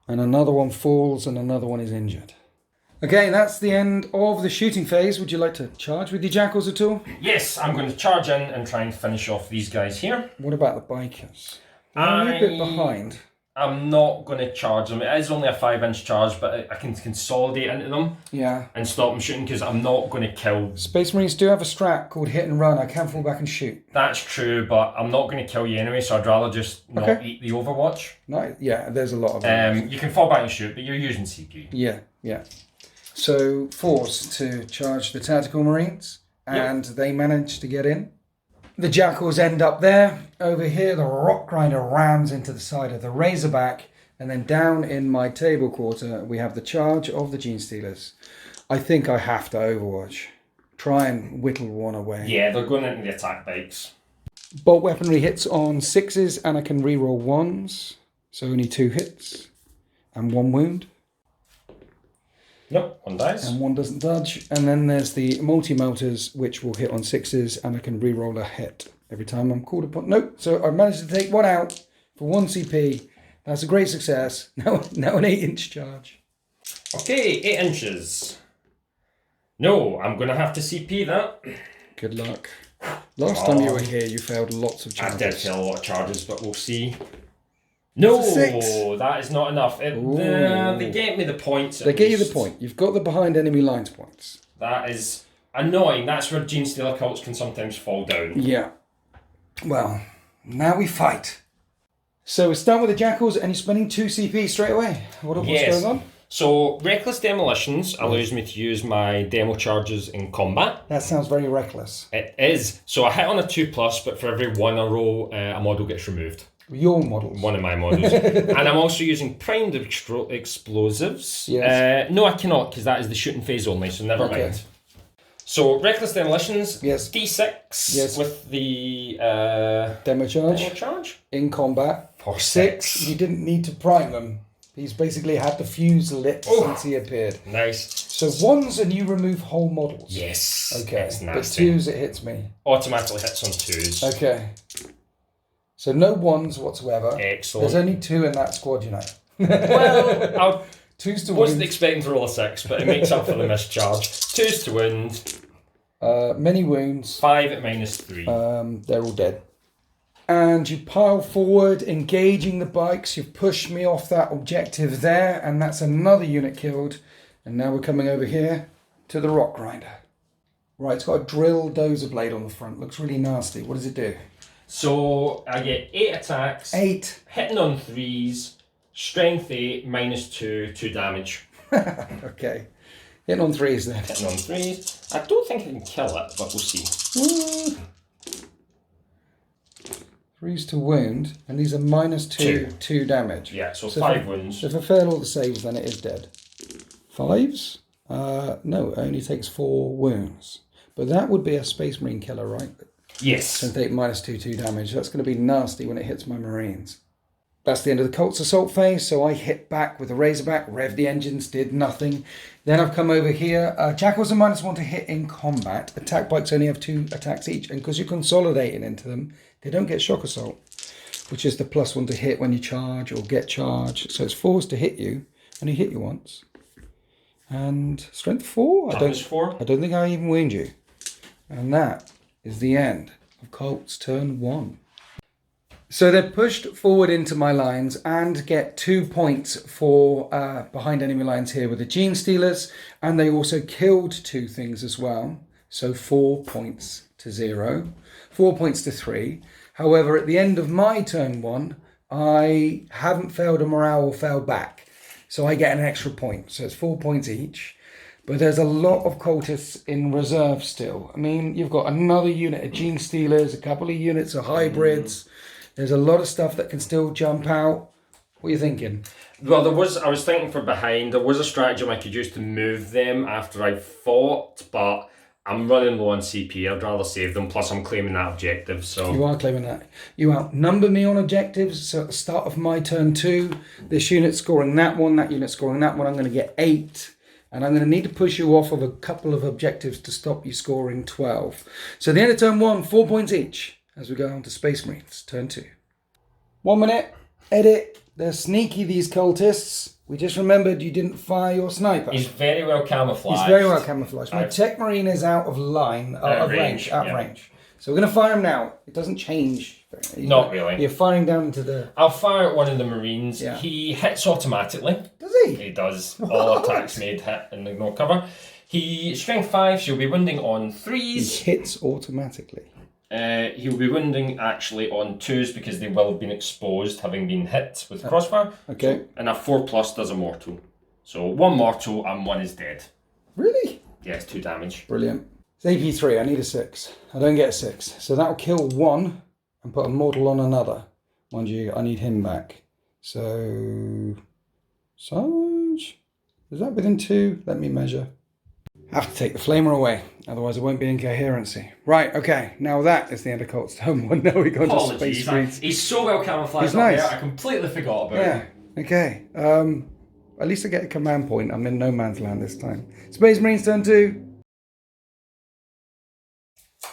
And another one falls and another one is injured. Okay, that's the end of the shooting phase. Would you like to charge with your jackals at all? Yes, I'm going to charge in and try and finish off these guys here. What about the bikers? I'm a bit behind. I'm not going to charge them. It is only a 5-inch charge, but I can consolidate into them. Yeah. And stop them shooting, because I'm not going to kill. Space Marines do have a strat called hit and run. I can fall back and shoot. That's true, but I'm not going to kill you anyway, so I'd rather just not eat the Overwatch. No, yeah, there's a lot of them. You can fall back and shoot, but you're using CP. Yeah. So force to charge the tactical Marines, and they manage to get in. The jackals end up there. Over here, the rock grinder rams into the side of the Razorback, and then down in my table quarter, we have the charge of the Genestealers. I think I have to Overwatch. Try and whittle one away. Yeah, they're going into the attack bikes. Bolt weaponry hits on 6s, and I can reroll 1s. So only 2 hits, and 1 wound. Nope, 1 dies. And 1 doesn't dodge. And then there's the multi-melters, which will hit on 6s, and I can re-roll a hit every time I'm called upon. Nope, so I managed to take 1 out for 1 CP. That's a great success. Now an 8-inch charge. Okay, 8 inches. No, I'm going to have to CP that. Good luck. Last time you were here, you failed lots of charges. I did fail a lot of charges, but we'll see. No, that is not enough. They get me the points. They get you the point. You've got the behind enemy lines points. That is annoying. That's where Genestealer Cults can sometimes fall down. Yeah. Well, now we fight. So we start with the jackals, and you're spending 2 CP straight away. What's going on? So Reckless Demolitions allows me to use my demo charges in combat. That sounds very reckless. It is. So I hit on a 2+, but for every 1 I roll, a model gets removed. Your models. One of my models. And I'm also using primed explosives. Yes. No, I cannot, because that is the shooting phase only, so never mind. So, Reckless Demolitions, yes. D6 with the demo charge. In combat. For 6. You didn't need to prime them. He's basically had the fuse lit since he appeared. Nice. So 1s and you remove whole models. Yes. Okay. That's But nasty. 2s, it hits me. Automatically hits on 2s. Okay. So no 1s whatsoever. Excellent. There's only 2 in that squad, you know. Well, 2s to wasn't wound. expecting to roll a 6, but it makes up for the missed charge. 2s to wound. Many wounds. 5 at -3. They're all dead. And you pile forward, engaging the bikes. You've pushed me off that objective there, and that's another unit killed. And now we're coming over here to the rock grinder. Right, it's got a drill dozer blade on the front. Looks really nasty. What does it do? So I get 8 attacks. 8. Hitting on 3s. Strength 8, -2, 2 damage. Okay. Hitting on 3s then. Hitting on 3s. I don't think I can kill it, but we'll see. Woo. 3s to wound, and these are -2, 2 damage. Yeah, so 5 wounds. So if I fail all the saves, then it is dead. 5s? No, it only takes 4 wounds. But that would be a Space Marine killer, right? Yes. So take -2, 2 damage. That's going to be nasty when it hits my Marines. That's the end of the Cult's assault phase, so I hit back with the Razorback, rev the engines, did nothing. Then I've come over here. Jackals are -1 to hit in combat. Attack bikes only have 2 attacks each, and because you're consolidating into them, they don't get shock assault, which is the +1 to hit when you charge or get charged. So it's 4s to hit you, and he hit you once. And strength 4? I don't think I even wound you. And that is the end of Cult's turn 1. So they're pushed forward into my lines and get 2 points for behind enemy lines here with the Genestealers, and they also killed 2 things as well. So 4 points to 0, 4 points to 3. However, at the end of my turn 1, I haven't failed a morale or fell back. So I get an extra point. So it's 4 points each. But there's a lot of cultists in reserve still. I mean, you've got another unit of Genestealers, a couple of units of hybrids. There's a lot of stuff that can still jump out. What are you thinking? Well, I was thinking for behind, there was a stratagem I could use to move them after I fought, but I'm running low on CP. I'd rather save them, plus I'm claiming that objective, so... You are claiming that. You outnumber me on objectives, so at the start of my turn 2, this unit's scoring that one, that unit's scoring that one, I'm going to get 8. And I'm going to need to push you off of a couple of objectives to stop you scoring 12. So at the end of turn 1, 4 points each, as we go on to Space Marines, turn 2. 1 minute, edit. They're sneaky, these cultists. We just remembered you didn't fire your sniper. He's very well camouflaged. He's very well camouflaged. My Tech Marine is out of line, out of range. So we're going to fire him now. It doesn't change. Not really. You're firing down into the... I'll fire at one of the Marines. Yeah. He hits automatically. Does he? He does. All attacks made hit and ignore cover. He strength 5, so he'll be wounding on 3s. He hits automatically. He'll be wounding actually on 2s because they will have been exposed, having been hit with crossfire. Okay. So, and a 4+ does a mortal. So 1 mortal and 1 is dead. Really? Yeah, it's 2 damage. Brilliant. It's AP3, I need a 6. I don't get a 6. So that'll kill 1 and put a mortal on another. Mind you, I need him back. So... Sarge? Is that within 2? Let me measure. Have to take the flamer away, otherwise it won't be incoherency. Right, okay, now that is the end of Cult's turn 1. Now we go into Space Marines. He's so well camouflaged. He's nice. There, I completely forgot about him. Yeah, okay. At least I get a command point. I'm in no man's land this time. Space Marines turn 2.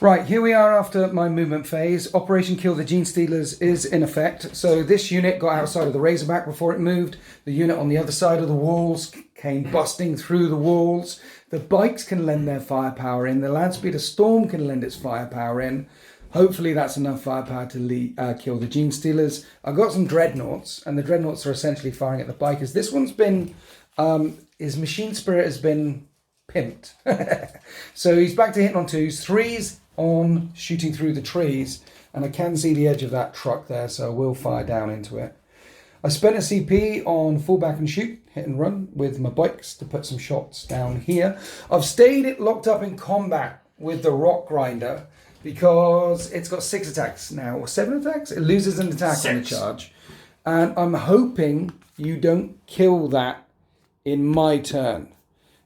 Right, here we are after my movement phase. Operation Kill the Genestealers is in effect. So this unit got outside of the Razorback before it moved. The unit on the other side of the walls came busting through the walls. The bikes can lend their firepower in. The Landspeeder Storm can lend its firepower in. Hopefully that's enough firepower to kill the Genestealers. I've got some Dreadnoughts, and the Dreadnoughts are essentially firing at the bikers. This one's been, his Machine Spirit has been pimped. So he's back to hitting on 2s, 3s on shooting through the trees, and I can see the edge of that truck there, so I will fire down into it. I spent a CP on fall back and shoot, hit and run with my bikes to put some shots down here. I've stayed locked up in combat with the Rock Grinder because it's got 6 attacks now, or 7 attacks? It loses an attack 6 on the charge. And I'm hoping you don't kill that in my turn,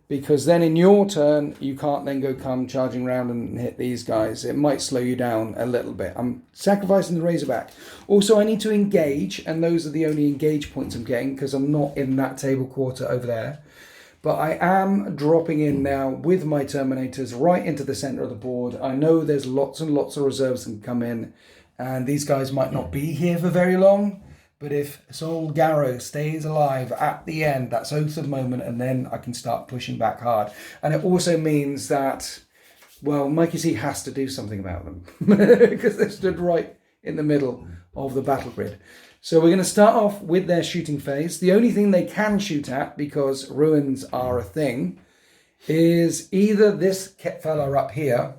because then in your turn, you can't then come charging around and hit these guys. It might slow you down a little bit. I'm sacrificing the Razorback. Also, I need to engage, and those are the only engage points I'm getting because I'm not in that table quarter over there. But I am dropping in now with my Terminators right into the center of the board. I know there's lots and lots of reserves that can come in, and these guys might not be here for very long. But if Sol Garrow stays alive at the end, that's Oath of Moment, and then I can start pushing back hard. And it also means that, well, Mikey C has to do something about them because they stood right in the middle of the battle grid. So we're going to start off with their shooting phase. The only thing they can shoot at, because ruins are a thing, is either this fella up here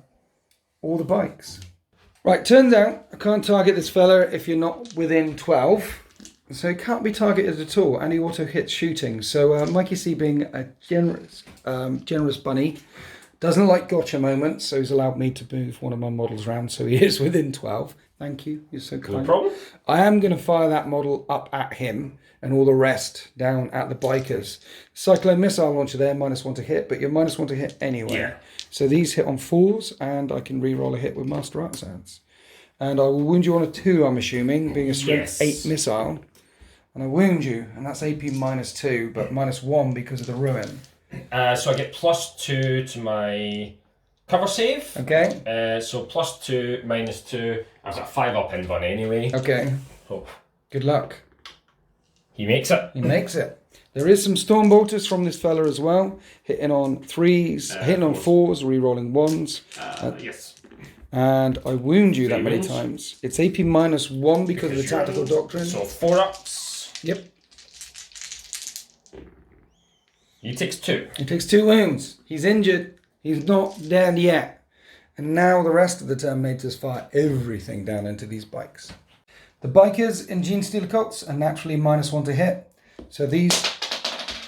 or the bikes. Right, turns out I can't target this fella if you're not within 12. So it can't be targeted at all, and he auto hits shooting. So Mikey C, being a generous bunny, doesn't like gotcha moments, so he's allowed me to move one of my models around, so he is within 12. Thank you, you're so kind. No problem. I am going to fire that model up at him, and all the rest down at the bikers. Cyclone missile launcher there, -1 to hit, but you're -1 to hit anyway. Yeah. So these hit on 4s, and I can re-roll a hit with Master Artisans. And I will wound you on a 2, I'm assuming, being a strength 8 missile. And I wound you, and that's AP -2, but -1 because of the ruin. So I get +2 to my cover save. Okay. So +2, -2. I've got 5 up in one anyway. Okay. Oh. Good luck. He makes it. He makes it. There is some Stormbolters from this fella as well. Hitting on 3s, hitting on 4s, re-rolling 1s. Yes. And I wound you that many wounds. times. It's AP -1 because of the tactical doctrine. So 4 ups. Yep. He takes 2. He takes 2 wounds. He's injured. He's not dead yet. And now the rest of the Terminators fire everything down into these bikes. The bikers in Genestealer Cults are naturally -1 to hit. So these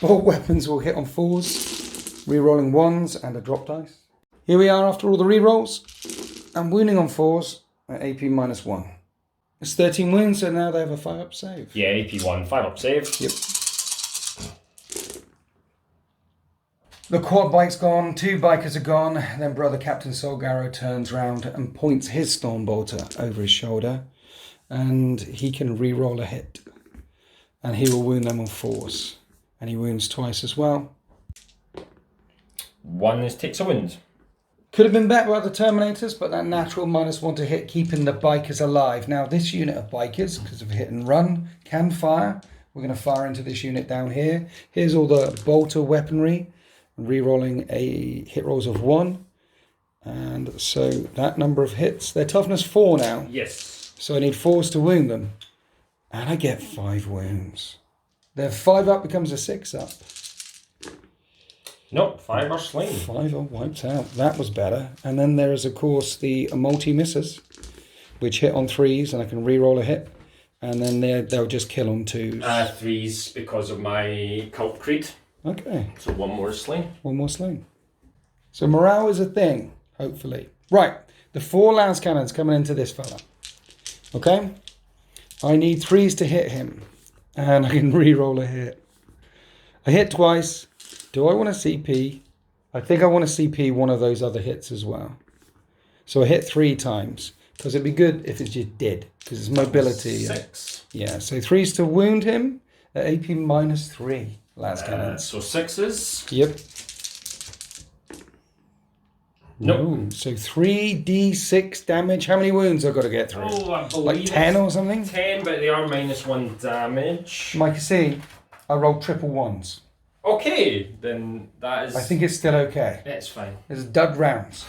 Bolt weapons will hit on 4s, re-rolling 1s and a drop dice. Here we are after all the re-rolls. I'm wounding on 4s at AP -1. It's 13 wounds, so now they have a 5-up save. Yeah, AP1, 5-up save. Yep. The quad bike's gone, 2 bikers are gone, then Brother Captain Solgaro turns round and points his Stormbolter over his shoulder, and he can re-roll a hit. And he will wound them on 4s. And he wounds twice as well. 1 takes a wound. Could have been better by the Terminators, but that natural -1 to hit, keeping the bikers alive. Now this unit of bikers, because of hit and run, can fire. We're going to fire into this unit down here. Here's all the bolter weaponry. Re-rolling a hit rolls of 1. And so that number of hits. They're toughness 4 now. Yes. So I need 4s to wound them. And I get 5 wounds. Their 5-up becomes a 6-up. Nope, 5 are slain. 5 are wiped out. That was better. And then there is, of course, the multi-misses, which hit on 3s, and I can re-roll a hit. And then they'll just kill on 2s. 3s because of my cult creed. Okay. So 1 more slain. 1 more slain. So morale is a thing, hopefully. Right. The 4 lance cannons coming into this fella. Okay. I need 3s to hit him. And I can re-roll a hit. I hit twice. Do I want to CP? I think I want to CP one of those other hits as well. So I hit 3 times. Because it'd be good if it's just dead. Because it's mobility. 6. Yeah, so 3s to wound him at AP -3. Lance cannons. So 6s. Yep. Nope. Ooh, so 3d6 damage. How many wounds I've got to get through? Oh, I believe like 10 or something? 10, but they are -1 damage. Mike, you see, I rolled triple 1s. Okay, then that is... I think it's still okay. It's fine. It's dud rounds.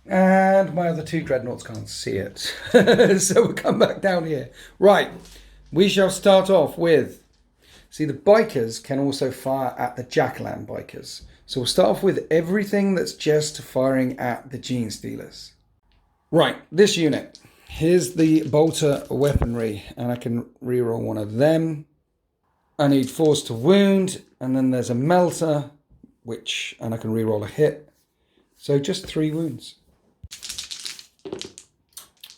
And my other 2 dreadnoughts can't see it. So we'll come back down here. Right, we shall start off with... See, the bikers can also fire at the Jackland bikers. So we'll start off with everything that's just firing at the Genestealers. Right, this unit. Here's the bolter weaponry, and I can reroll one of them. I need 4s to wound, and then there's a melter, and I can reroll a hit. So just 3 wounds.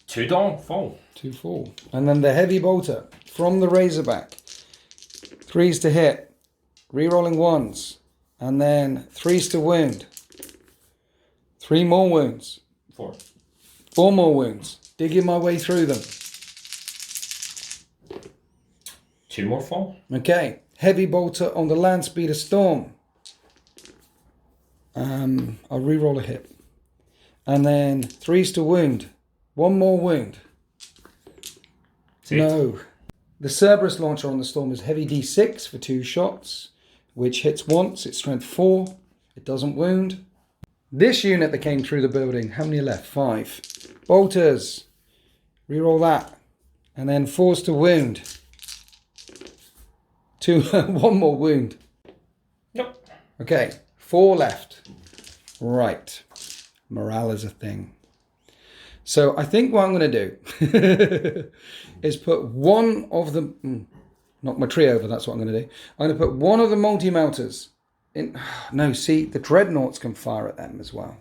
2 down, fall. 2 fall. And then the heavy bolter from the Razorback. 3s to hit, re-rolling 1s, and then 3s to wound. 3 more wounds. 4. 4 more wounds. Digging my way through them. 2 more fall. Okay, heavy bolter on the land speeder storm. I'll re-roll a hit. And then 3s to wound. 1 more wound. No. The Cerberus launcher on the storm is heavy D6 for 2 shots, which hits once. It's strength 4. It doesn't wound. This unit that came through the building, how many are left? 5. Bolters. Reroll that. And then 4s to wound. 1 more wound. Nope. Okay, 4 left. Right. Morale is a thing. So I think what I'm going to do is put one of the... knock my tree over, that's what I'm going to do. I'm going to put one of the multi-melters in... No, see, the dreadnoughts can fire at them as well.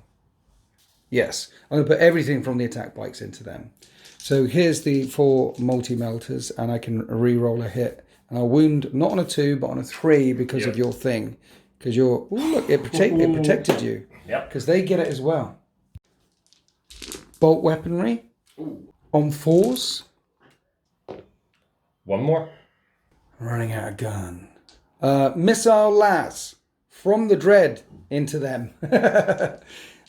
Yes, I'm going to put everything from the attack bikes into them. So here's the 4 multi-melters, and I can re-roll a hit. And I'll wound not on a 2, but on a 3 because of your thing. Because you're... Oh, look, it protected you. Yep. Because they get it as well. Bolt weaponry. On 4s. 1 more. Running out of gun. Missile las from the dread into them.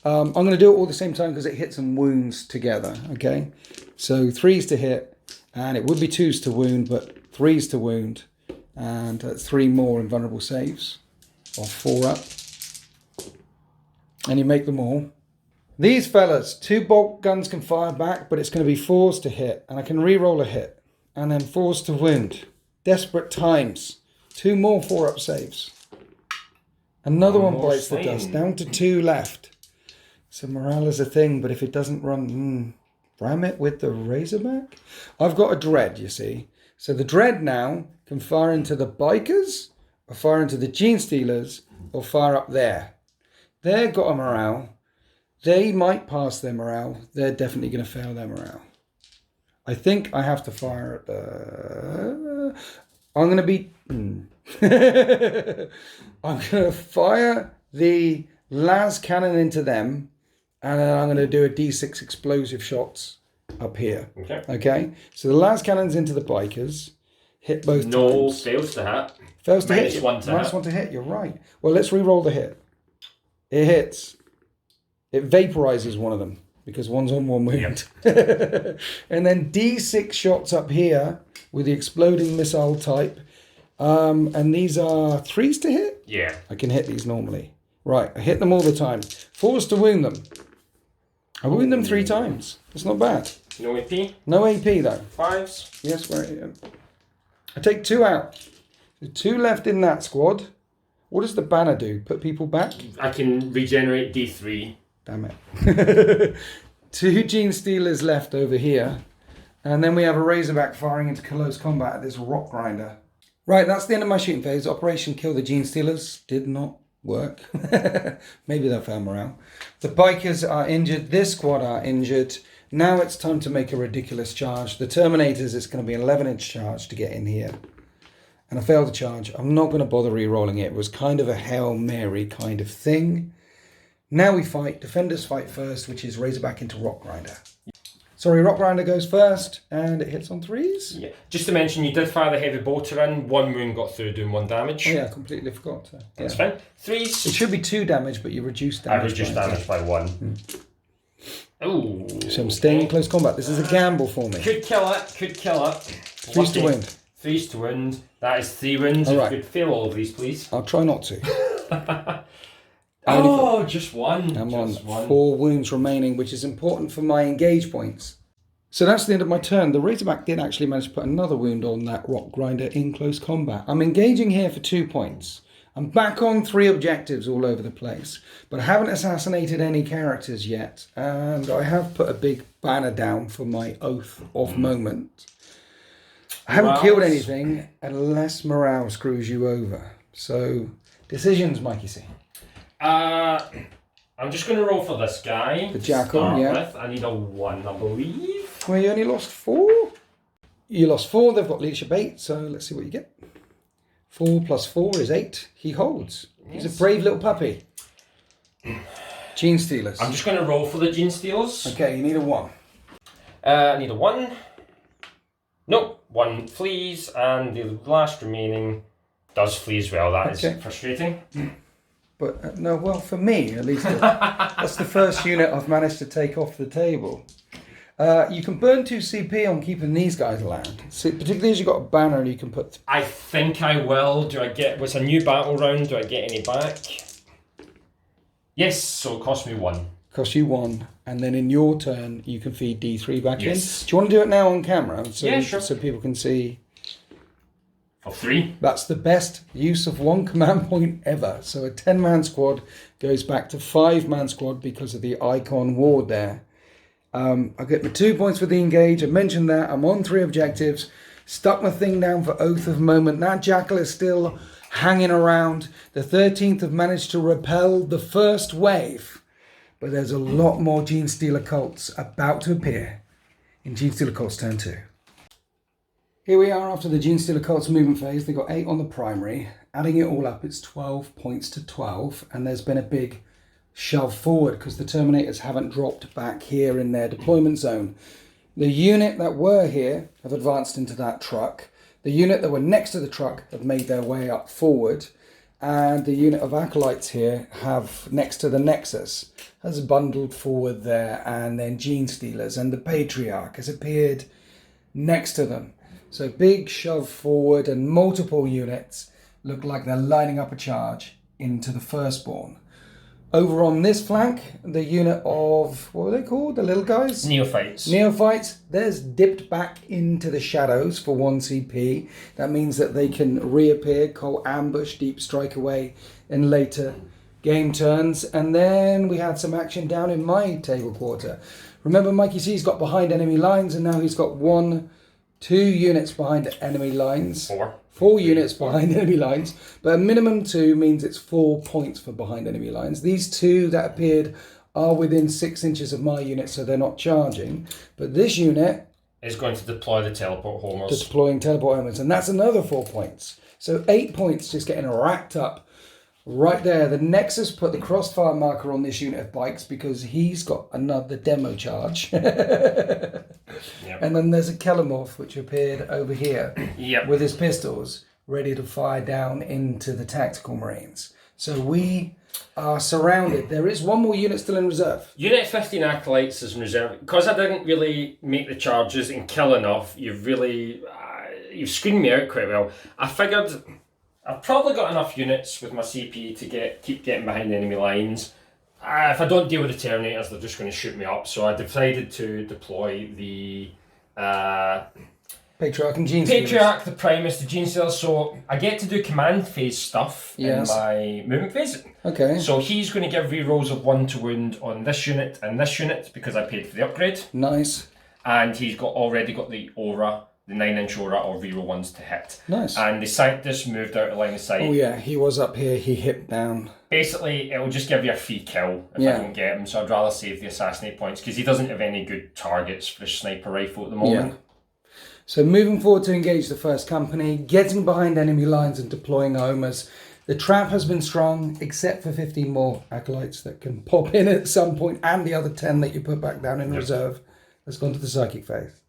I'm going to do it all at the same time because it hits and wounds together. Okay, so 3s to hit, and it would be 2s to wound, but 3s to wound, and 3 more invulnerable saves, or 4 up, and you make them all. These fellas, 2 bolt guns can fire back, but it's going to be 4s to hit, and I can re-roll a hit, and then 4s to wound. Desperate times. 2 more 4-up saves. Another one bites the dust. Down to 2 left. So morale is a thing, but if it doesn't run, ram it with the Razorback? I've got a dread, you see. So the dread now can fire into the bikers or fire into the Genestealers, or fire up there. They've got a morale. They might pass their morale. They're definitely going to fail their morale. I think I have to fire at the... I'm going to be... I'm going to fire the las cannon into them, and then I'm going to do a D6 explosive shots up here. Okay? So the las cannon's into the bikers. Hit both times. No, fails to hit. Fails to hit. Minus one to hit. Minus one to hit, you're right. Well, let's re-roll the hit. It hits. It vaporizes one of them because one's on one wound. Yep. And then D6 shots up here with the exploding missile type. And these are 3s to hit? Yeah. I can hit these normally. Right, I hit them all the time. 4s to wound them. I wound them 3 times. It's not bad. No AP? No AP though. 5s? Yes, right. I take 2 out. So 2 left in that squad. What does the banner do? Put people back? I can regenerate D3. Damn it. 2 Genestealers left over here. And then we have a Razorback firing into close combat at this rock grinder. Right, that's the end of my shooting phase. Operation Kill the Genestealers did not work. Maybe they'll fail morale. The bikers are injured. This squad are injured. Now it's time to make a ridiculous charge. The Terminators, it's going to be an 11-inch charge to get in here. And I failed the charge. I'm not going to bother re-rolling it. It was kind of a Hail Mary kind of thing. Now we fight. Defenders fight first, which is Razorback into Rock Grinder. Sorry, Rock Grinder goes first, and it hits on 3s. Yeah. Just to mention, you did fire the heavy bolter in. 1 wound got through, doing 1 damage. Oh yeah, I completely forgot. That's fine. 3s. It should be 2 damage, but you reduce damage. I reduced damage by 1. Ooh. So I'm staying in close combat. This is a gamble for me. Could kill it. Could kill it. 3s to wound. 3s to wound. That is 3 wounds. If you could fail all of these, please. I'll try not to. Just 1. I'm just on 1. 4 wounds remaining, which is important for my engage points. So that's the end of my turn. The Razorback did actually manage to put another wound on that rock grinder in close combat. I'm engaging here for 2 points. I'm back on 3 objectives all over the place, but I haven't assassinated any characters yet, and I have put a big banner down for my Oath of Moment. I haven't killed anything unless morale screws you over. So, decisions, Mikey C. I'm just going to roll for this guy. The Jackal, yeah. I need a 1, I believe. Well, you only lost 4. You lost 4, they've got leadership 8, so let's see what you get. 4 plus 4 is 8. He holds. Yes. He's a brave little puppy. Genestealers. I'm just going to roll for the Genestealers. Okay, you need a 1. I need a 1. Nope, 1 flees, and the last remaining does flee as well. That is frustrating. But no, well, for me at least, that's the first unit I've managed to take off the table. You can burn 2 CP on keeping these guys around. So, particularly as you've got a banner and you can put... I think I will. Do I get... What's a new battle round? Do I get any back? Yes, so it cost me 1. Cost you 1. And then in your turn, you can feed D3 back in. Do you want to do it now on camera? So, yeah, sure. So people can see... For 3. That's the best use of 1 command point ever. So a 10-man squad goes back to 5-man squad because of the icon ward there. I get my 2 points for the engage. I mentioned that. I'm on 3 objectives. Stuck my thing down for Oath of Moment. That Jackal is still hanging around. The 13th have managed to repel the first wave. But there's a lot more Genestealer Cults about to appear in Genestealer Cults Turn 2. Here we are after the Genestealer Cults movement phase. They got 8 on the primary. Adding it all up, it's 12 points to 12. And there's been a big shove forward because the Terminators haven't dropped back here in their deployment zone. The unit that were here have advanced into that truck. The unit that were next to the truck have made their way up forward. And the unit of Acolytes here have, next to the Nexus, has bundled forward there. And then Genestealers and the Patriarch has appeared next to them. So big shove forward and multiple units look like they're lining up a charge into the Firstborn. Over on this flank, the unit of, what are they called? The little guys? Neophytes. Neophytes. There's dipped back into the shadows for 1 CP. That means that they can reappear, call ambush, deep strike away in later game turns. And then we had some action down in my table quarter. Remember, Mikey C's got behind enemy lines, and now he's got 2 units behind enemy lines. 4 units behind enemy lines, but a minimum 2 means it's 4 points for behind enemy lines. These 2 that appeared are within 6 inches of my unit, so they're not charging. But this unit is going to deploy the teleport homers. Deploying teleport homers, and that's another 4 points. So 8 points just getting racked up right there. The Nexus put the crossfire marker on this unit of bikes because he's got another demo charge. Yep. And then there's a Kellamorph which appeared over here with his pistols ready to fire down into the tactical marines. So we are surrounded. There is one more unit still in reserve. Unit 15 Acolytes is in reserve. Because I didn't really make the charges and kill enough, you've really... you've screened me out quite well. I figured I've probably got enough units with my CP to keep getting behind enemy lines. If I don't deal with the Terminators, they're just going to shoot me up. So I decided to deploy the... Patriarch and Genestealers. Patriarch, the Primus, the Genestealers. So I get to do command phase stuff in my movement phase. Okay. So he's going to give rerolls of 1 to wound on this unit and this unit because I paid for the upgrade. Nice. And he's already got the aura, the 9-inch aura, or reroll 1s to hit. Nice. And the Sanctus moved out of line of sight. Oh yeah, he was up here, he hit down. Basically, it'll just give you a free kill if I don't get him, so I'd rather save the assassinate points because he doesn't have any good targets for the sniper rifle at the moment. Yeah. So moving forward to engage the first company, getting behind enemy lines and deploying homers. The trap has been strong, except for 15 more Acolytes that can pop in at some point, and the other 10 that you put back down in reserve. Let's go on to the psychic phase.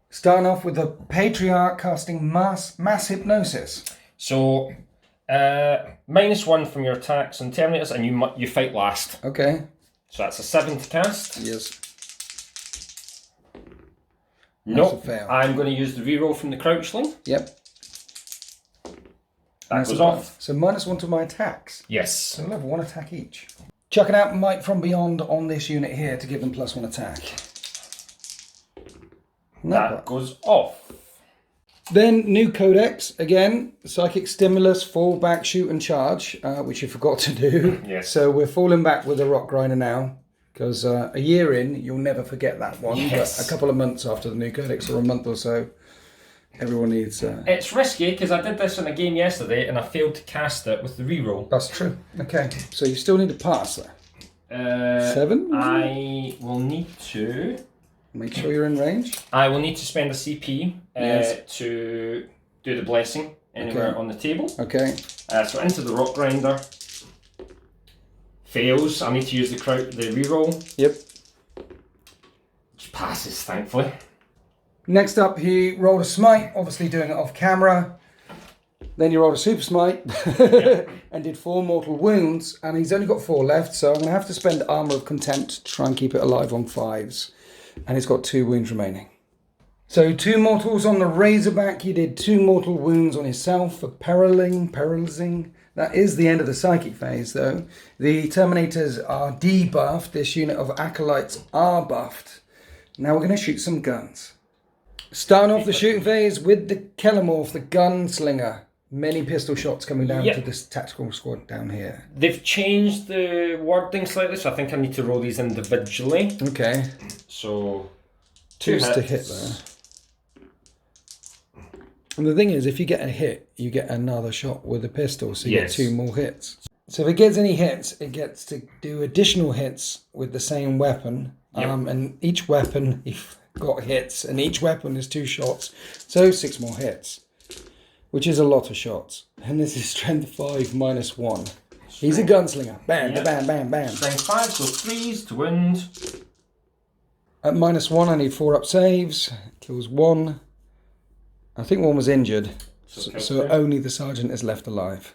Starting off with the Patriarch casting mass hypnosis. So, -1 from your attacks and Terminators, and you fight last. Okay. So that's a 7 to cast. Yes. Nope. I'm going to use the reroll from the Crouchling. Yep. That goes off. So -1 to my attacks. Yes. So we'll have 1 attack each. Chucking out Might from Beyond on this unit here to give them +1 attack. That goes off. Then new codex again, psychic stimulus, fall back, shoot and charge, which you forgot to do. Yes. So we're falling back with the rock grinder now, because a year in you'll never forget that one. Yes. But a couple of months after the new codex, or a month or so, everyone needs. It's risky because I did this in a game yesterday and I failed to cast it with the reroll. That's true. Okay, so you still need to pass there. 7. I will need to. Make sure you're in range. I will need to spend a CP to do the blessing anywhere on the table. Okay. So into the rock grinder. Fails. I need to use the reroll. Yep. Which passes, thankfully. Next up, he rolled a smite, obviously doing it off camera. Then he rolled a super smite and did 4 mortal wounds, and he's only got 4 left, so I'm going to have to spend Armour of Contempt to try and keep it alive on 5s. And he's got 2 wounds remaining. So 2 mortals on the Razorback. He did 2 mortal wounds on himself for paralyzing. That is the end of the psychic phase, though. The Terminators are debuffed. This unit of Acolytes are buffed. Now we're going to shoot some guns. Starting off the shooting phase with the Kellamorph, the gunslinger. Many pistol shots coming down to this tactical squad down here. They've changed the wording slightly, so I think I need to roll these individually. Okay. So, 2 to hit there. And the thing is, if you get a hit, you get another shot with a pistol, so you get 2 more hits. So if it gets any hits, it gets to do additional hits with the same weapon. And each weapon, you've got hits, and each weapon is 2 shots, so 6 more hits. Which is a lot of shots. And this is strength 5 -1. He's a gunslinger. Bam, bam, bam, bam. Strength 5, so 3s to wound. At -1, I need 4 up saves. Kills 1. I think 1 was injured. So only the sergeant is left alive.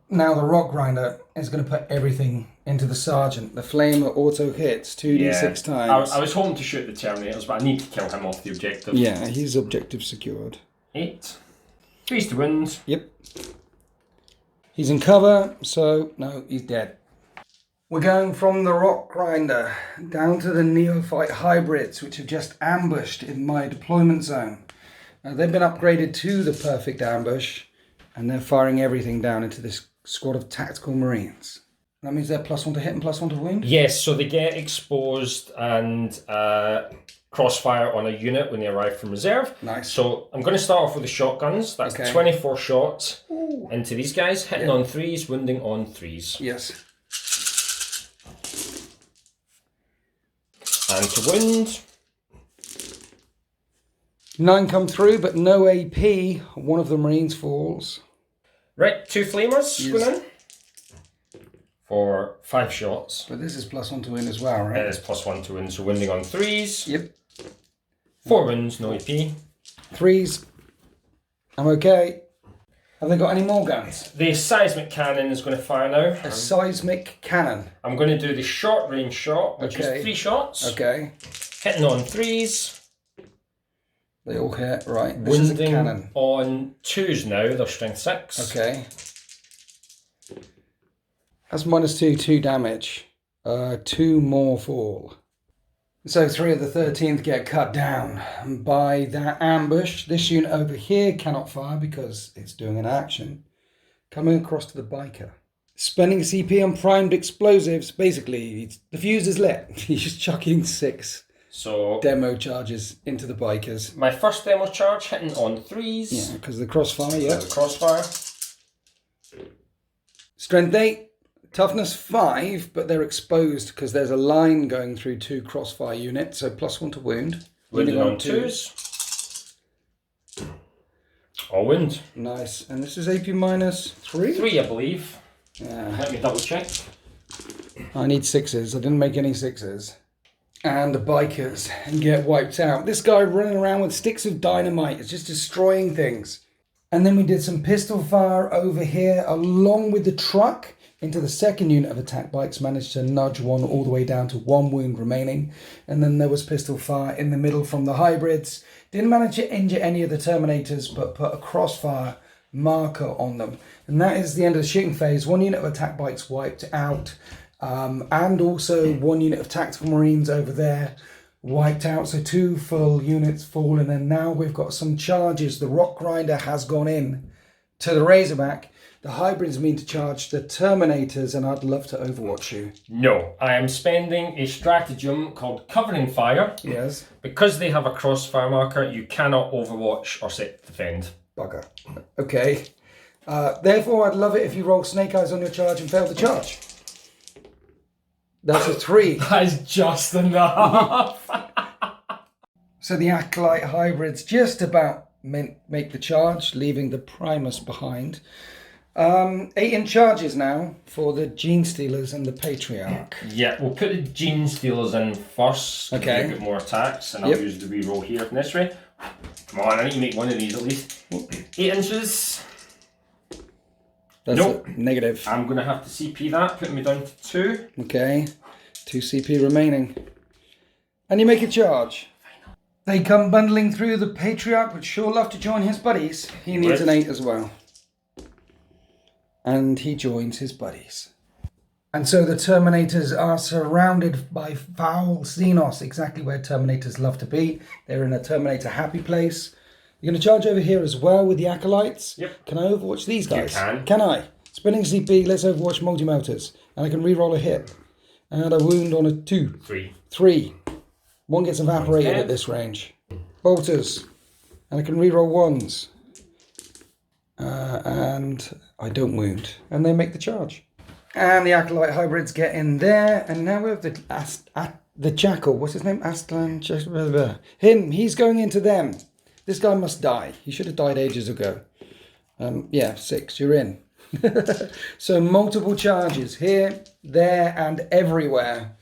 Now the rock grinder is going to put everything into the sergeant. The flamer auto hits 2d6 times. I was hoping to shoot the Terminators, but I need to kill him off the objective. Yeah, he's objective secured. 8. 3s to wound. Yep. He's in cover, so no, he's dead. We're going from the rock grinder down to the neophyte hybrids, which have just ambushed in my deployment zone. Now, they've been upgraded to the perfect ambush, and they're firing everything down into this squad of tactical marines. That means they're +1 to hit and +1 to wound? Yes, so they get exposed and crossfire on a unit when they arrive from reserve. Nice. So I'm going to start off with the shotguns. That's 24 shots into these guys, hitting on 3s, wounding on 3s. Yes. And to wound. 9 come through, but no AP. One of the Marines falls. Right, 2 flamers going in for 5 shots. But this is +1 to win as well, right? It is +1 to win, so wounding on 3s. Yep. 4 wounds, no AP. 3s. I'm okay. Have they got any more guns? The seismic cannon is going to fire now. A seismic cannon. I'm going to do the short range shot, which is 3 shots. Okay. Hitting on 3s. They all hit, right. This is a cannon. On 2s now, they're strength 6. Okay. That's -2 damage. 2 more fall. So 3 of the 13th get cut down by that ambush. This unit over here cannot fire because it's doing an action. Coming across to the biker. Spending CP on primed explosives. Basically, the fuse is lit. He's just chucking 6 demo charges into the bikers. My first demo charge hitting on 3s. Yeah, because of the crossfire, yeah. The crossfire. Strength 8. Toughness 5, but they're exposed because there's a line going through 2 crossfire units, so +1 to wound. Wounding on 2s. All wound. Nice. And this is AP -3? 3, I believe. Yeah. Let me double check. I need 6s. I didn't make any 6s. And the bikers get wiped out. This guy running around with sticks of dynamite is just destroying things. And then we did some pistol fire over here along with the truck into the second unit of attack bikes, managed to nudge one all the way down to 1 wound remaining. And then there was pistol fire in the middle from the hybrids. Didn't manage to injure any of the Terminators, but put a crossfire marker on them. And that is the end of the shooting phase. 1 unit of attack bikes wiped out. And also 1 unit of tactical Marines over there wiped out. So 2 full units fallen. And now we've got some charges. The Rock Grinder has gone in to the Razorback. The hybrids mean to charge the Terminators, and I'd love to overwatch you. No, I am spending a stratagem called Covering Fire. Yes. Because they have a crossfire marker, you cannot overwatch or set defend. Bugger. Okay. Therefore, I'd love it if you roll Snake Eyes on your charge and fail the charge. That's a 3. That is just enough. So the Acolyte hybrids just about make the charge, leaving the Primus behind. 8 in charges now for the Genestealers and the Patriarch. Yeah, we'll put the Genestealers in first. Okay. A bit more attacks, and I'll use the reroll here from this way. Come on, I need to make one of these at least. 8 inches. That's nope. Negative. I'm going to have to CP that, putting me down to 2. Okay, 2 CP remaining. And you make a charge. They come bundling through. The Patriarch would sure love to join his buddies. He needs an 8 as well. And he joins his buddies. And so the Terminators are surrounded by foul Xenos, exactly where Terminators love to be. They're in a Terminator happy place. You're going to charge over here as well with the Acolytes? Yep. Can I overwatch these guys? You can. Can I? Spinning CP, let's overwatch multi-motors. And I can reroll a hit. And a wound on a 2. 3. 1 gets evaporated at this range. Bolters. And I can reroll 1s. And I don't wound. And they make the charge. And the Acolyte hybrids get in there. And now we have the Jackal. What's his name? Aslan. Him. He's going into them. This guy must die. He should have died ages ago. Yeah, 6. You're in. So multiple charges here, there, and everywhere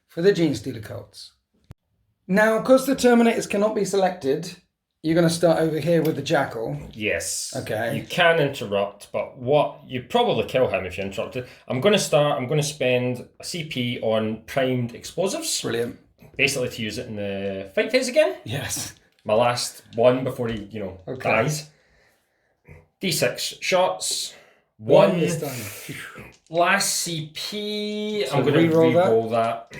for the Genestealer Cults. Now, because the Terminators cannot be selected, you're going to start over here with the Jackal. Yes. Okay. You can interrupt, but you probably kill him if you interrupted. I'm going to spend a CP on primed explosives. Brilliant. Basically to use it in the fight phase again. Yes. My last one before he, dies. D6 shots. 1 this time. Last CP. So I'm going to re-roll that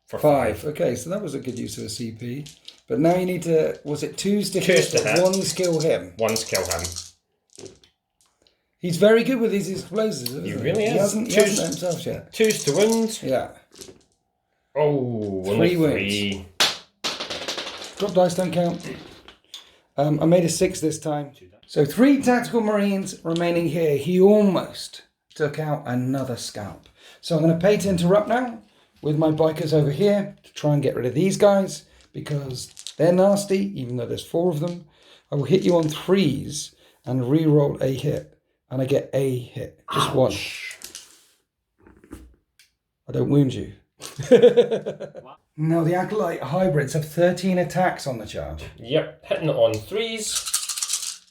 for 5. Okay, so that was a good use of a CP. But now you need to, was it 2s to hit, to hit. 1 skill him? 1 skill him. He's very good with these explosives, isn't he? He really is. He hasn't done himself yet. 2s to wound. Yeah. Oh, 3 wounds. Drop dice don't count. I made a 6 this time. So 3 tactical marines remaining here. He almost took out another scalp. So I'm going to pay to interrupt now with my bikers over here to try and get rid of these guys because they're nasty, even though there's 4 of them. I will hit you on 3s and re-roll a hit. And I get a hit. Just Ouch. 1. I don't wound you. Now the Acolyte hybrids have 13 attacks on the charge. Yep, hitting it on 3s.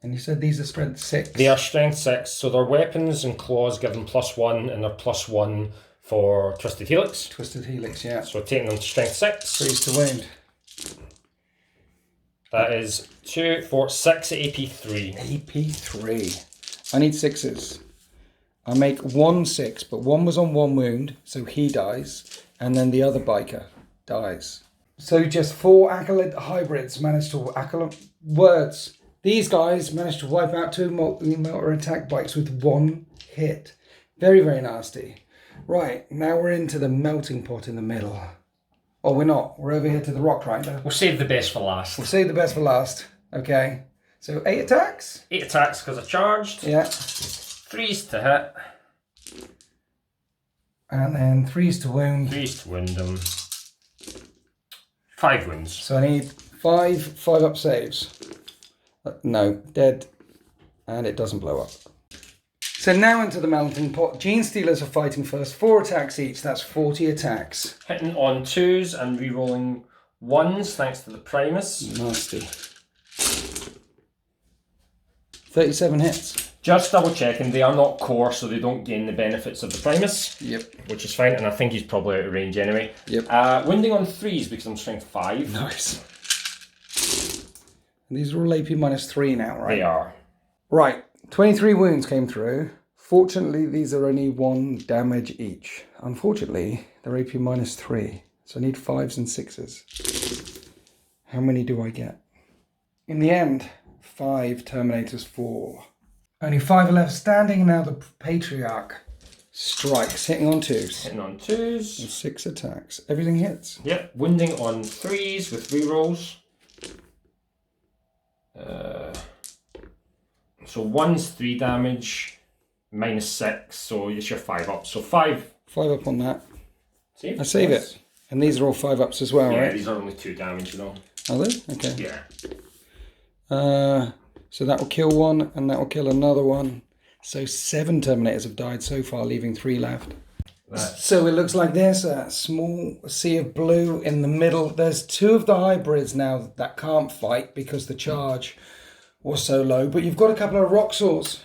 And you said these are strength 6? They are strength 6, so their weapons and claws give them +1, and they're +1 for Twisted Helix. Twisted Helix, yeah. So taking them to strength 6. 3s to wound. That is 2, 4, 6 AP3. AP3. I need 6s. I make 1 6, but 1 was on 1 wound, so he dies, and then the other biker dies. So just 4 Acolyte hybrids managed to... These guys managed to wipe out 2 mortar attack bikes with 1 hit. Very, very nasty. Right, now we're into the melting pot in the middle. Oh, we're not. We're over here to the rock right now. We'll save the best for last. We'll save the best for last. Okay. So 8 attacks? 8 attacks because I charged. Yeah. 3s to hit. And then 3s to wound. 3s to wound them. 5 wounds. So I need 5 up saves. No, dead. And it doesn't blow up. So now into the melting pot. Genestealers are fighting first. 4 attacks each. That's 40 attacks. Hitting on 2s and re-rolling 1s thanks to the Primus. Nasty. 37 hits. Just double checking, they are not core, so they don't gain the benefits of the Primus. Yep. Which is fine, and I think he's probably out of range anyway. Yep. Wounding on 3s because I'm strength 5. Nice. And these are all AP -3 now, right? They are. Right. 23 wounds came through. Fortunately, these are only 1 damage each. Unfortunately, they're AP -3. So I need 5s and 6s. How many do I get? In the end, 5 Terminators 4. Only 5 are left standing. Now the Patriarch strikes, hitting on 2s. Hitting on 2s. And 6 attacks. Everything hits. Yep. Wounding on 3s with rerolls. So 1's 3 damage, -6, so it's your 5 up. So 5. 5 up on that. Save? I save it. And these are all 5 ups as well, yeah, right? these are only 2 damage, you know. Are they? Okay. Yeah. So that will kill 1, and that will kill another 1. So 7 Terminators have died so far, leaving 3 left. So it looks like there's a small sea of blue in the middle. There's 2 of the hybrids now that can't fight because the charge was so low. But you've got a couple of rock saws.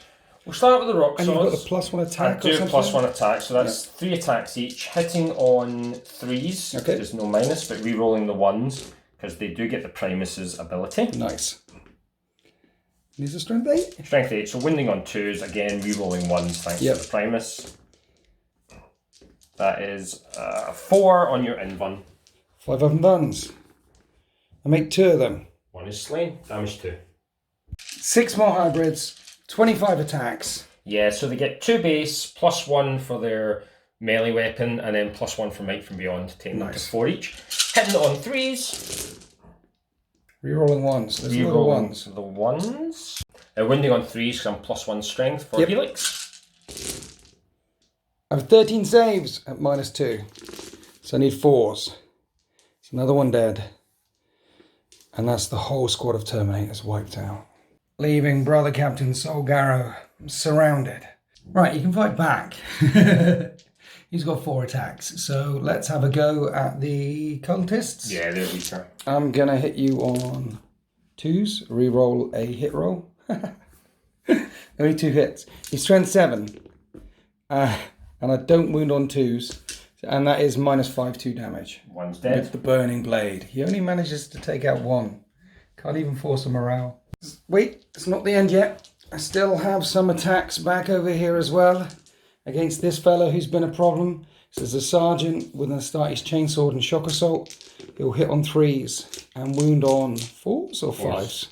We'll start with the rock And saws. you've got the +1 attack I or do something? +1 attack, so that's 3 attacks each. Hitting on 3s, Okay. there's no minus, but re-rolling the 1s, because they do get the Primus's ability. Nice. These are strength 8? Strength 8, so wounding on 2s, again re-rolling 1s thanks to the Primus. That is 4 on your invuln. 5 of them buns. I make 2 of them. 1 is slain, damage 2. 6 more hybrids, 25 attacks. Yeah, so they get 2 base, +1 for their melee weapon, and then +1 for Might from Beyond, taking them to 4 each. Hitting it on 3s. Rerolling 1s. There's a lot of Rerolling 1s. the 1s. Wounding on 3s because I'm +1 strength for Helix. I have 13 saves at -2. So I need 4s. It's another one dead. And that's the whole squad of Terminators wiped out. Leaving Brother Captain Solgaro surrounded. Right, you can fight back. He's got 4 attacks. So let's have a go at the cultists. Yeah, they're weaker. I'm going to hit you on 2s. Reroll a hit roll. Only 2 hits. He's strength 7. And I don't wound on 2s. And that is -5/2 damage. 1's dead. With the burning blade. He only manages to take out 1. Can't even force a morale. Wait, it's not the end yet. I still have some attacks back over here as well. Against this fellow who's been a problem. This is a sergeant with an Astartes chainsword and shock assault. He'll hit on 3s and wound on 4s or 5s.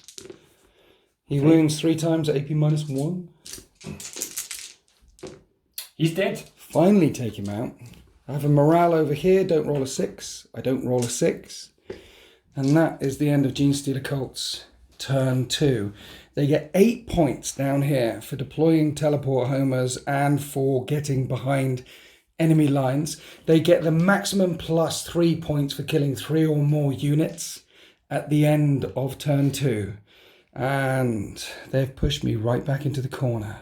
He wounds 3 times at AP -1. He's dead. Finally take him out. I have a morale over here. Don't roll a 6. I don't roll a 6. And that is the end of Genestealer Cults turn 2. They get 8 points down here for deploying teleport homers and for getting behind enemy lines. They get the maximum plus 3 points for killing 3 or more units at the end of turn 2. And they've pushed me right back into the corner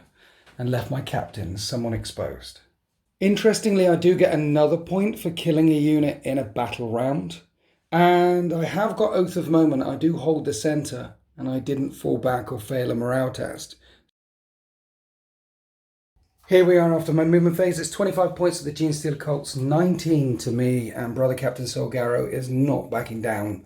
and left my captain somewhat exposed. Interestingly, I do get another point for killing a unit in a battle round. And I have got Oath of Moment. I do hold the center, and I didn't fall back or fail a morale test. Here we are after my movement phase. It's 25 points to the Genestealer Cults, 19 to me, and Brother Captain Solgaro is not backing down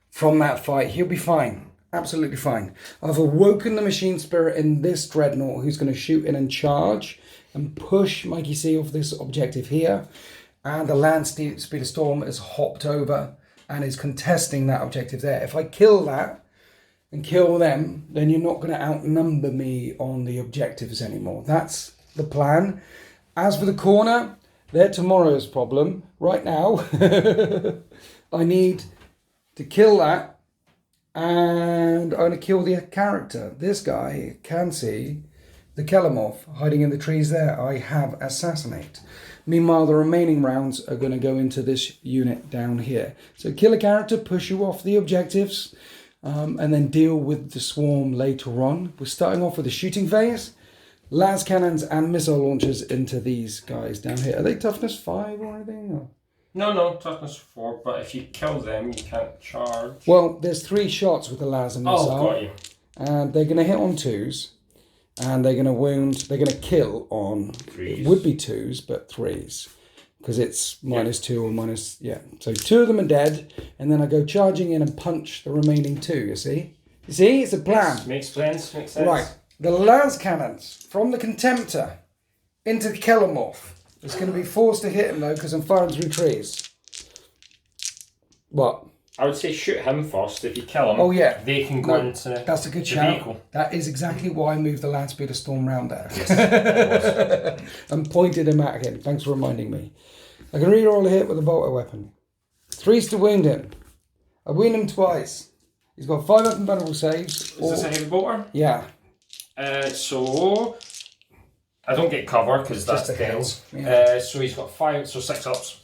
from that fight. He'll be fine. Absolutely fine. I've awoken the machine spirit in this dreadnought who's going to shoot in and charge and push Mikey C off this objective here. And the land speeder storm is hopped over and is contesting that objective there. If I kill that and kill them, then you're not going to outnumber me on the objectives anymore. That's the plan. As for the corner, they're tomorrow's problem. Right now, I need to kill that, and I'm going to kill the character. This guy can see the Kelemorph hiding in the trees there. I have Assassinate. Meanwhile, the remaining rounds are going to go into this unit down here. So kill a character, push you off the objectives, and then deal with the swarm later on. We're starting off with the shooting phase. Las cannons and missile launchers into these guys down here. Are they toughness 5 or anything? Or? No, toughness 4, but if you kill them, you can't charge. Well, there's 3 shots with the Las and missile. Oh, got you. And they're going to hit on 2s. And they're going to wound, they're going to kill on, 3s. It would be 2s, but 3s. Because it's -2 or minus, yeah. So 2 of them are dead, and then I go charging in and punch the remaining 2, you see? You see, it's a plan. Yes, makes sense. Right, the las cannons from the Contemptor into the Kelemorph. It's going to be forced to hit him though, because I'm firing through trees. What? I would say shoot him first. If you kill him, Oh yeah, they can go into that's a good the shout. vehicle. That is exactly why I moved the land speeder storm round there. Yes, and pointed him at him. Thanks for reminding me. I can reroll a hit with a bolter weapon. 3s to wound him. I wound him twice. He's got 5 up and vulnerable saves. Is this a heavy bolter? Yeah. So I don't get cover because that's Just a tails. Yeah. So he's got 5, so 6 ups.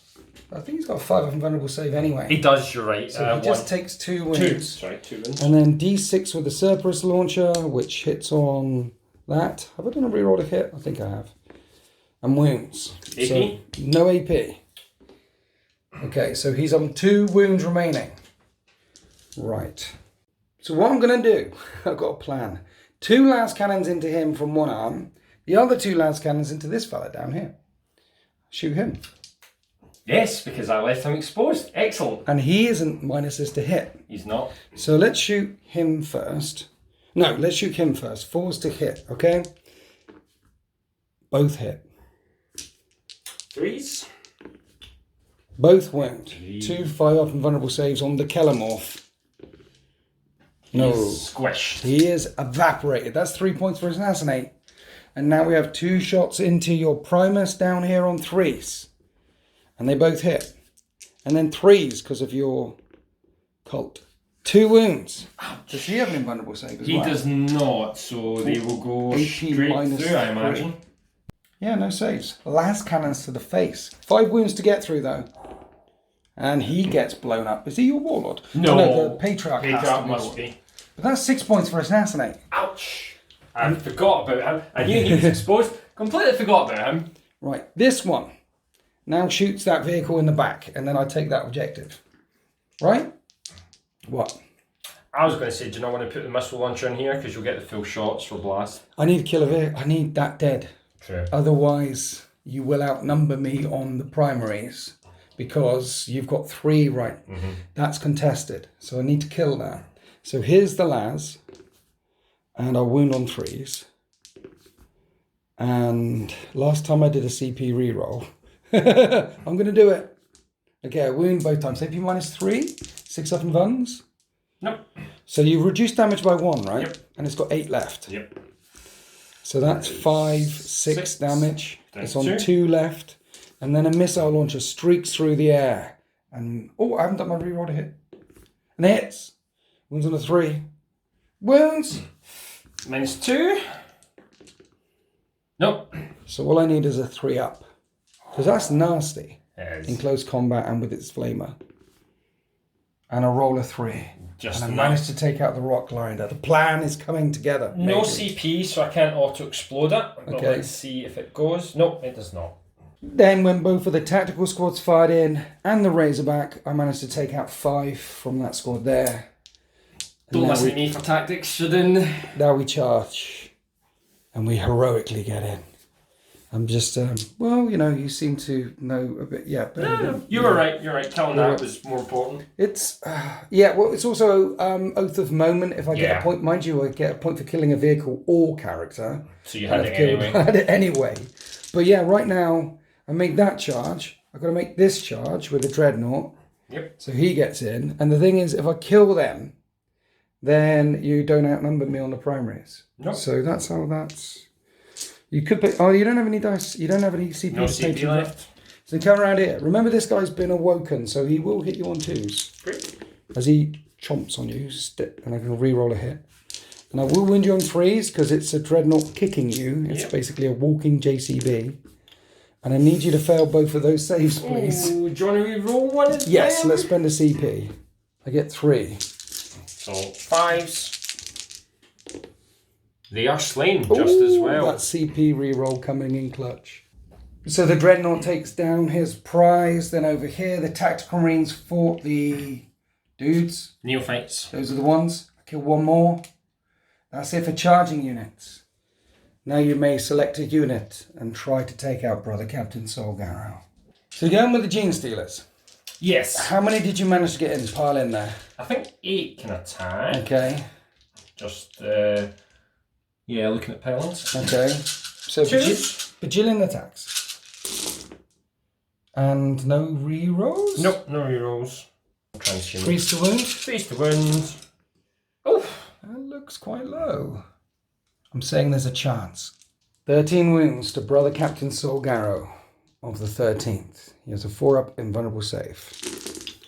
I think he's got a 5 up and vulnerable save anyway. He does. You're right. So he just takes 2 wounds. 2 wounds. And then D6 with the Cerberus launcher, which hits on that. Have I done a reroll a hit? I think I have. And wounds. AP? So, no AP. Okay, so he's on 2 wounds remaining. Right. So what I'm going to do, I've got a plan. 2 las cannons into him from one arm. The other 2 las cannons into this fella down here. Shoot him. Yes, because I left him exposed. Excellent. And he isn't minuses to hit. He's not. So let's shoot him first. No, let's shoot him first. 4s to hit, okay? Both hit. 3s. Both wound. 2 5 up and vulnerable saves on the Kelemorph. No. He's squished. He is evaporated. That's 3 points for Assassinate. And now we have 2 shots into your Primus down here on 3s. And they both hit. And then 3s because of your cult. 2 wounds. Ouch. Does he have an invulnerable save as He well? does not, so they will go AP straight minus through, I 3. imagine. Yeah, no saves. Last cannons to the face. 5 wounds to get through though. And he gets blown up. Is he your warlord? No. Oh, no, the Patriarch has to Patriarch be must warlord. be. But that's 6 points for Assassinate. Ouch. I forgot about him. I knew he was exposed. Completely forgot about him. Right, this one now shoots that vehicle in the back, and then I take that objective. Right? What? I was going to say, do you not want to put the missile launcher in here because you'll get the full shots for blast? I need to kill a vehicle. I need that dead. True. Otherwise, you will outnumber me on the primaries because you've got 3 right. Mm-hmm. That's contested, so I need to kill that. So here's the las, and I'll wound on 3s. And last time I did a CP reroll, I'm going to do it. Okay, I wound both times. AP minus 3, 6 up and vuns. Nope. So you've reduced damage by 1, right? Yep. And it's got 8 left. Yep. So that's 5, 6 damage. Down It's on to 2 left. And then a missile launcher streaks through the air. And, oh, I haven't done my reroll to hit. And it hits. Wounds on a 3. Wounds! -2. Nope. So all I need is a 3 up. Because that's nasty. Yes. In close combat and with its flamer. And a roll of 3. Just and I managed to take out the rock glider. The plan is coming together. No maybe. CP, so I can't auto-explode it. But Okay. let's see if it goes. Nope, it does not. Then when both of the tactical squads fired in and the Razorback, I managed to take out 5 from that squad there. And Don't listen to me for tactics, Shadin. Now we charge. And we heroically get in. I'm just, well, you know, you seem to know a bit, yeah. No, you were right, you're right. Killing that was more important. It's, yeah, well, it's also Oath of Moment. If I get a point, mind you, I get a point for killing a vehicle or character. So you had it anyway. I had it anyway. But yeah, right now, I make that charge. I've got to make this charge with the Dreadnought. Yep. So he gets in. And the thing is, if I kill them, then you don't outnumber me on the primaries. Nope. So that's how that's... You could put... Oh, you don't have any dice. You don't have any CP. No CP left. So come around here. Remember, this guy's been awoken, so he will hit you on 2s. Great. As he chomps on you, and I can re-roll a hit. And I will wound you on 3s, because it's a Dreadnought kicking you. It's basically a walking JCB. And I need you to fail both of those saves, please. Ooh, do you want to re-roll one as Yes, well? let's spend a CP. I get 3. So 5s. They are slain just as well. That CP reroll coming in clutch. So the Dreadnought takes down his prize. Then over here, the Tactical Marines fought the dudes. Neophytes. Those are the ones. I kill one more. That's it for charging units. Now you may select a unit and try to take out Brother Captain Solgarrow. So you're going with the Genestealers. Yes. How many did you manage to get in? Pile in there. I think 8 can attack. Okay. Just, yeah, looking at pilings. Okay. So Bajillion attacks. And no re-rolls? Nope, no rerolls. Freeze to wound? Freeze to wound. Oh! That looks quite low. I'm saying there's a chance. 13 wounds to Brother Captain Solgarrow of the 13th. He has a 4-up invulnerable save.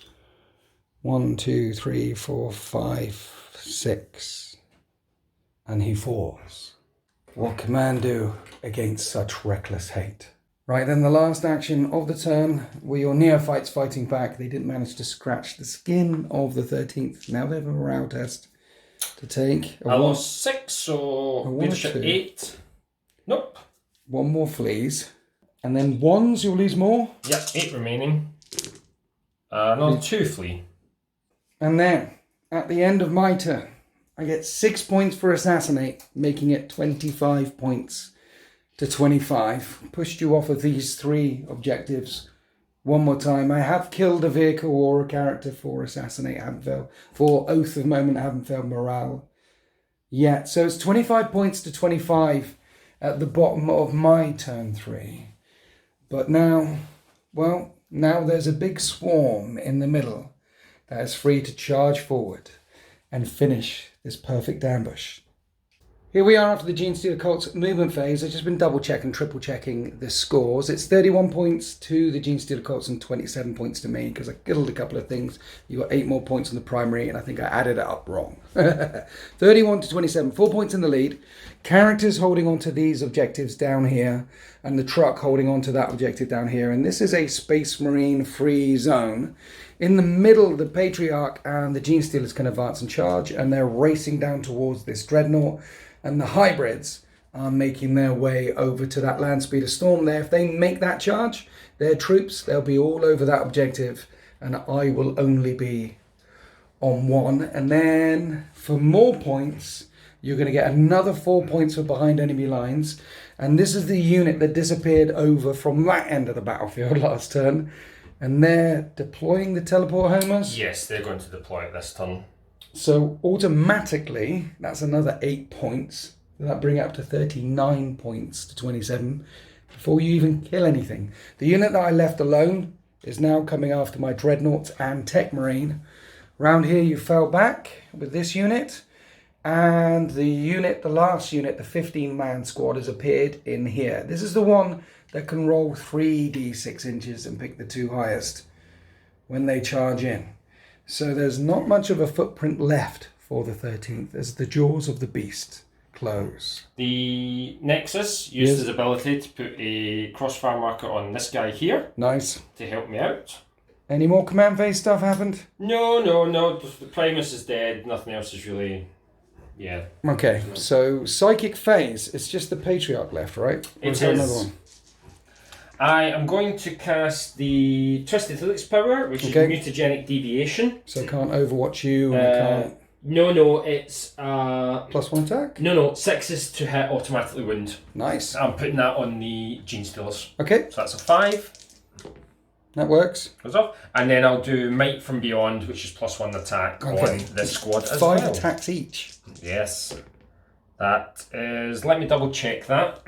1, 2, 3, 4, 5, 6. And he falls. What can man do against such reckless hate? Right, then the last action of the turn were your neophytes fighting back. They didn't manage to scratch the skin of the 13th. Now they have a morale test to take. I lost 6, so leadership 8. Nope. 1 more flees. And then 1s, you'll lose more. Yep, 8 remaining. Another 2 flee. And then, at the end of my turn, I get 6 points for assassinate, making it 25 points to 25. Pushed you off of these 3 objectives. One more time. I have killed a vehicle or a character for assassinate. I haven't failed. For Oath of Moment, I haven't failed morale yet. So it's 25 points to 25 at the bottom of my turn 3. But now, well, now there's a big swarm in the middle that is free to charge forward and finish this perfect ambush. Here we are after the Genestealer Cults movement phase. I've just been double checking, triple checking the scores. It's 31 points to the Genestealer Cults and 27 points to me because I killed a couple of things. You got 8 more points on the primary and I think I added it up wrong. 31 to 27, 4 points in the lead. Characters holding on to these objectives down here and the truck holding on to that objective down here. And this is a Space Marine free zone. In the middle, the Patriarch and the Genestealers can advance and charge and they're racing down towards this Dreadnought. And the hybrids are making their way over to that land speeder storm there. If they make that charge, their troops, they'll be all over that objective. And I will only be on 1. And then for more points, you're going to get another 4 points for behind enemy lines. And this is the unit that disappeared over from that end of the battlefield last turn. And they're deploying the teleport homers. Yes, they're going to deploy it this turn. So automatically, that's another 8 points. That bring it up to 39 points to 27 before you even kill anything. The unit that I left alone is now coming after my Dreadnoughts and Tech Marine. Round here you fell back with this unit And the last unit, the 15-man squad, has appeared in here. This is the one that can roll 3d6 inches and pick the 2 highest when they charge in. So there's not much of a footprint left for the 13th as the jaws of the beast close. The Nexus used his ability to put a crossfire marker on this guy here. Nice. To help me out. Any more command phase stuff happened? No. The Primus is dead. Nothing else is really... Yeah. Okay, so Psychic Phase, it's just the Patriarch left, right? Or is there another one? I am going to cast the Twisted Helix power, which is Mutagenic Deviation. So can't overwatch you, and can't... No, it's... +1 attack? No, 6s to hit, automatically wound. Nice. I'm putting that on the Genestealers. Okay. So that's a 5. That works. Goes off. And then I'll do Might from Beyond, which is +1 attack on this squad as 5 well. attacks each. Yes. That is... Let me double check that.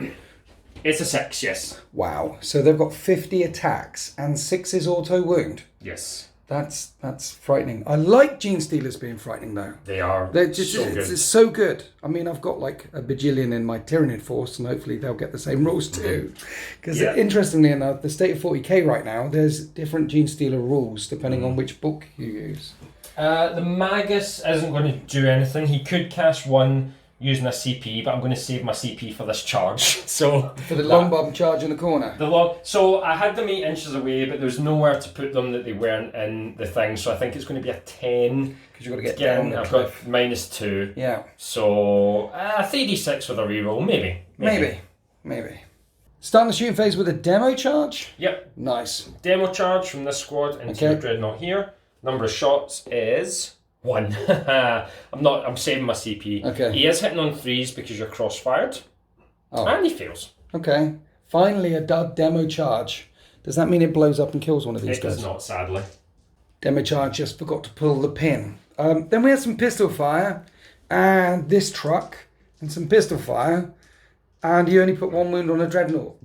It's a 6, yes. Wow. So they've got 50 attacks and 6 is auto wound. Yes. That's frightening. I like Genestealers being frightening though. They are. They're just so good. It's so good. I mean, I've got like a bajillion in my Tyranid force, and hopefully they'll get the same rules too. Because interestingly enough, the state of 40k right now, there's different Genestealer rules depending on which book you use. The Magus isn't going to do anything. He could cast 1 using a CP, but I'm going to save my CP for this charge. So for the long bomb charge in the corner. So I had them 8 inches away, but there's nowhere to put them that they weren't in the thing. So I think it's going to be a 10. Because you've got to get down. I've got -2. Yeah. So 3d6 with a reroll, maybe. Starting the shooting phase with a demo charge. Yep. Nice. Demo charge from this squad into your Dreadnought here. Number of shots is 1. I'm saving my CP. Okay. He is hitting on 3s because you're cross-fired. Oh. And he fails. Okay. Finally a demo charge. Does that mean it blows up and kills one of these guys? It does not, sadly. Demo charge just forgot to pull the pin. Then we had some pistol fire and this truck and some pistol fire. And you only put 1 wound on a Dreadnought.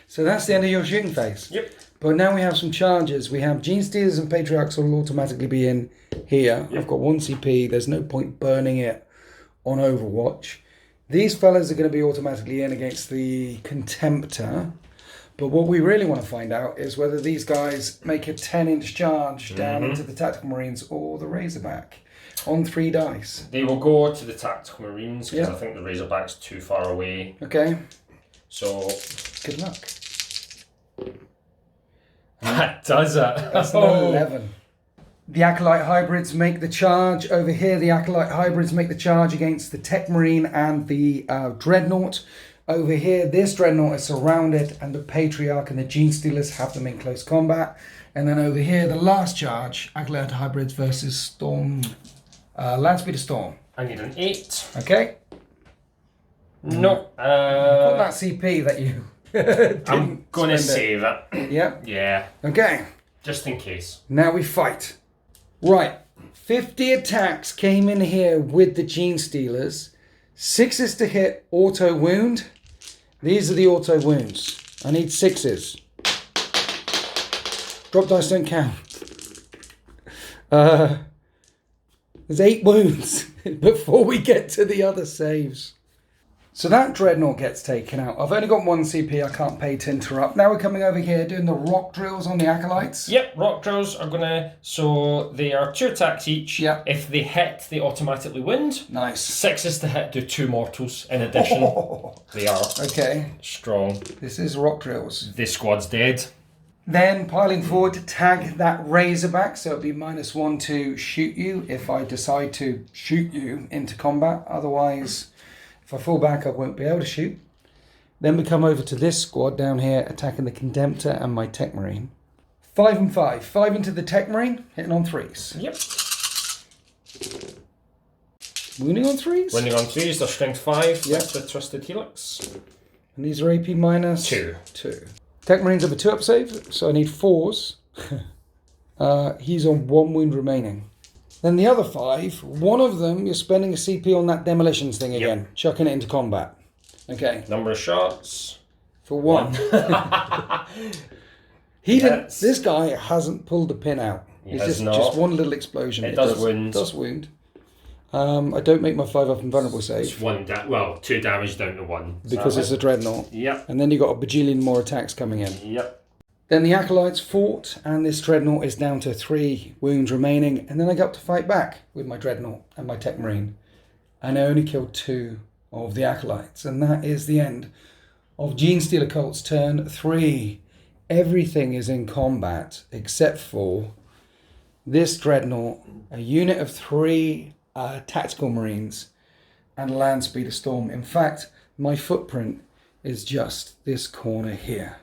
So that's the end of your shooting phase. Yep. But now we have some charges. We have Genestealers and Patriarchs will automatically be in here. Yep. I've got 1 CP. There's no point burning it on Overwatch. These fellas are going to be automatically in against the Contemptor. But what we really want to find out is whether these guys make a 10-inch charge down into the Tactical Marines or the Razorback on 3 dice. They will go to the Tactical Marines because I think the Razorback's too far away. Okay. So... Good luck. That does it. That's an 11. The Acolyte Hybrids make the charge. Over here, the Acolyte Hybrids make the charge against the Tech Marine and the Dreadnought. Over here, this Dreadnought is surrounded and the Patriarch and the Genestealers have them in close combat. And then over here, the last charge, Acolyte Hybrids versus Storm... Landspeeder Storm. I need an 8. Okay. No. Got that CP that you... I'm going to save it. Yeah? Yeah. Okay. Just in case. Now we fight. Right. 50 attacks came in here with the Genestealers. 6s to hit, auto wound. These are the auto wounds. I need 6s. Drop dice don't count. There's 8 wounds before we get to the other saves. So that Dreadnought gets taken out. I've only got 1 CP, I can't pay to interrupt. Now we're coming over here doing the rock drills on the Acolytes. Yep, rock drills are going to... So they are 2 attacks each. Yep. If they hit, they automatically wound. Nice. 6s to hit, do 2 mortals in addition. They are strong. This is rock drills. This squad's dead. Then piling forward to tag that Razorback, so it'll be -1 to shoot you if I decide to shoot you into combat. Otherwise, if I fall back, I won't be able to shoot. Then we come over to this squad down here, attacking the Contemptor and my Tech Marine. 5 and 5. 5 into the Tech Marine, hitting on 3s. Yep. Wounding on 3s? Wounding on 3s, they're strength 5 yep. with the Twisted Helix. And these are AP -2. 2. Tech Marines have a 2-up save, so I need 4s. He's on 1 wound remaining. Then the other 5, one of them, you're spending a CP on that demolitions thing again, chucking it into combat. Okay. Number of shots? For 1. This guy hasn't pulled the pin out. It's just 1 little explosion. It does wound. Does wound. I don't make my 5 up invulnerable save. It's 2 damage down to 1. Because it's a dreadnought. Yep. And then you've got a bajillion more attacks coming in. Yep. Then the acolytes fought, and this dreadnought is down to 3 wounds remaining. And then I got to fight back with my dreadnought and my tech marine. And I only killed 2 of the acolytes. And that is the end of Genestealer Cults turn 3. Everything is in combat except for this dreadnought, a unit of 3 tactical marines, and land speeder storm. In fact, my footprint is just this corner here.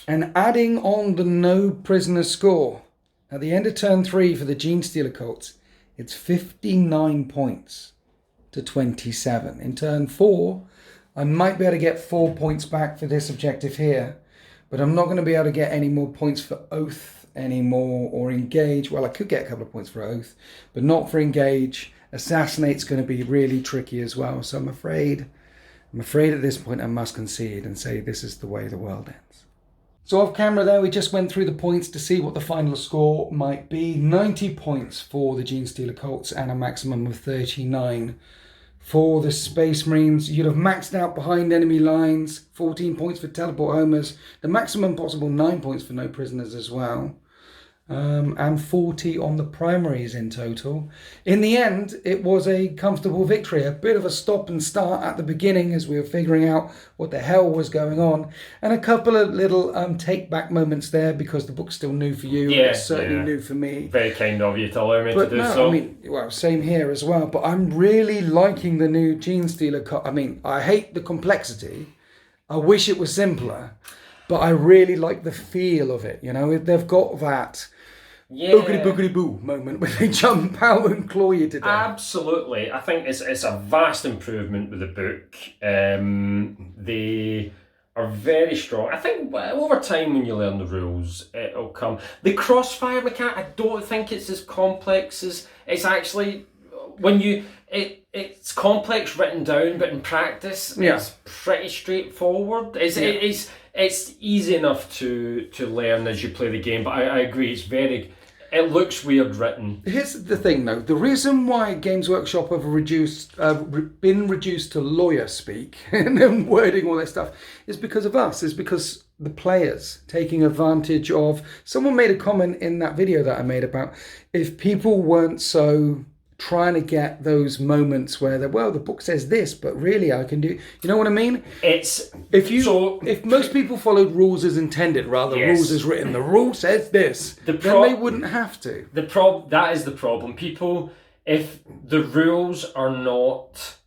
And adding on the no prisoner score, at the end of turn 3 for the Genestealer Cults, it's 59 points to 27. In turn 4, I might be able to get 4 points back for this objective here, but I'm not going to be able to get any more points for Oath anymore, or Engage. Well, I could get a couple of points for Oath, but not for Engage. Assassinate's going to be really tricky as well, so I'm afraid at this point I must concede and say this is the way the world ends. So off camera there, we just went through the points to see what the final score might be. 90 points for the Genestealer Cults and a maximum of 39 for the Space Marines. You'd have maxed out behind enemy lines, 14 points for teleport homers, the maximum possible 9 points for no prisoners as well. And 40 on the primaries in total. In the end, it was a comfortable victory. A bit of a stop and start at the beginning as we were figuring out what the hell was going on. And a couple of little take back moments there because the book's still new for you. Yeah, it's certainly new for me. Very kind of you to allow me to do no, so. I mean, well, same here as well. But I'm really liking the new Genestealer Cult. I mean, I hate the complexity. I wish it was simpler. But I really like the feel of it. You know, they've got that boogity boogity boo moment where they jump out and claw you to death. Absolutely. I think it's a vast improvement with the book. They are very strong. I think over time when you learn the rules, it'll come. The crossfire mechanic, I don't think it's as complex as it's actually when you it's complex written down, but in practice it's pretty straightforward. It's easy enough to learn as you play the game, but I agree, it looks weird written. Here's the thing though, the reason why Games Workshop have been reduced to lawyer speak and wording all that stuff is because of us, is because the players taking advantage of, someone made a comment in that video that I made about if people weren't so trying to get those moments where the book says this, but really I can do, you know what I mean? If most people followed rules as intended rather than rules as written, the rule says this, then they wouldn't have to. That is the problem. People, if the rules are not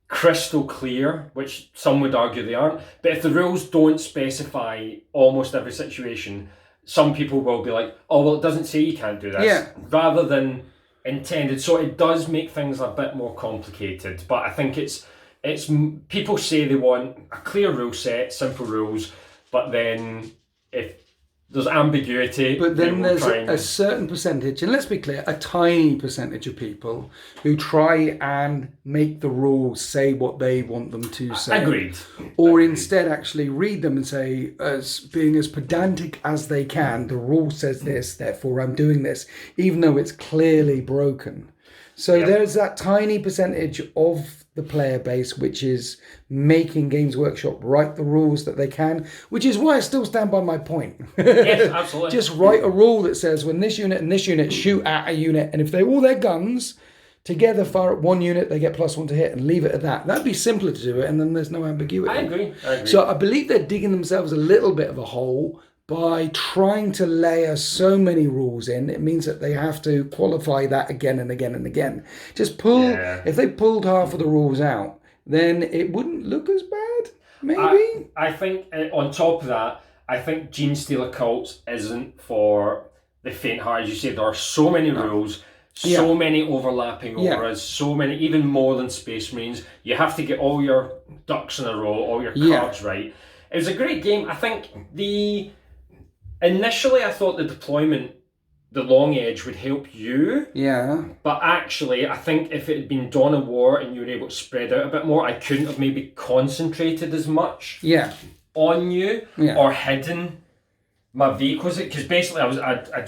crystal clear, which some would argue they aren't, but if the rules don't specify almost every situation, some people will be like, oh, well, it doesn't say you can't do this, rather than intended. So it does make things a bit more complicated, but I think it's people say they want a clear rule set, simple rules, but then if there's ambiguity, but then there's a certain percentage, and let's be clear, a tiny percentage of people who try and make the rules say what they want them to say. Agreed. Or instead actually read them and say, as being as pedantic as they can, the rule says this, therefore I'm doing this, even though it's clearly broken. So there's that tiny percentage of the player base which is making Games Workshop write the rules that they can, which is why I still stand by my point. Yes, absolutely. Just write a rule that says when this unit and this unit shoot at a unit, and if they all their guns together fire at one unit, they get +1 to hit, and leave it at that. That'd be simpler to do it, and then there's no ambiguity. I agree. So I believe they're digging themselves a little bit of a hole by trying to layer so many rules in. It means that they have to qualify that again and again and again. Just if they pulled half of the rules out, then it wouldn't look as bad, maybe? I think on top of that, I think Genestealer Cults isn't for the faint-hearted. As you say, there are so many rules, so many overlapping auras, so many, even more than Space Marines. You have to get all your ducks in a row, all your cards right. It was a great game. I think initially I thought the deployment, the long edge, would help you. Yeah. But actually, I think if it had been Dawn of War and you were able to spread out a bit more, I couldn't have maybe concentrated as much on you or hidden my vehicles. Because basically I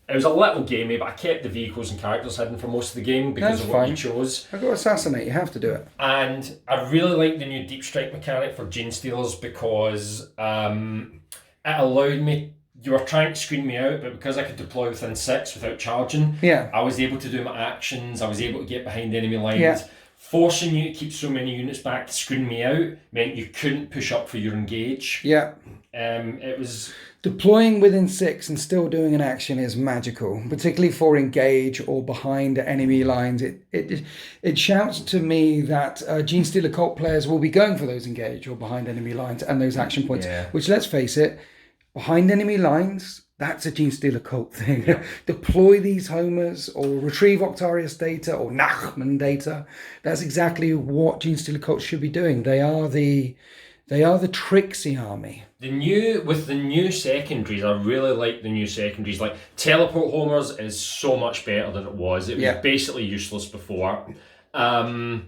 It was a little gamey, but I kept the vehicles and characters hidden for most of the game because of what you chose. I've got Assassinate, you have to do it. And I really like the new Deep Strike mechanic for Genestealers because it allowed me... You were trying to screen me out, but because I could deploy within 6 without charging, I was able to do my actions, I was able to get behind enemy lines. Yeah. Forcing you to keep so many units back to screen me out meant you couldn't push up for your engage. Yeah. It was... Deploying within 6 and still doing an action is magical, particularly for engage or behind enemy lines. It shouts to me that Genestealer Cult players will be going for those engage or behind enemy lines and those action points, which, let's face it, behind enemy lines, that's a Genestealer Cult thing. Yeah. Deploy these homers or retrieve Octarius data or Nachman data. That's exactly what Genestealer Cults should be doing. They are the tricksy army. With the new secondaries, I really like the new secondaries. Like teleport homers is so much better than it was. It was basically useless before. Now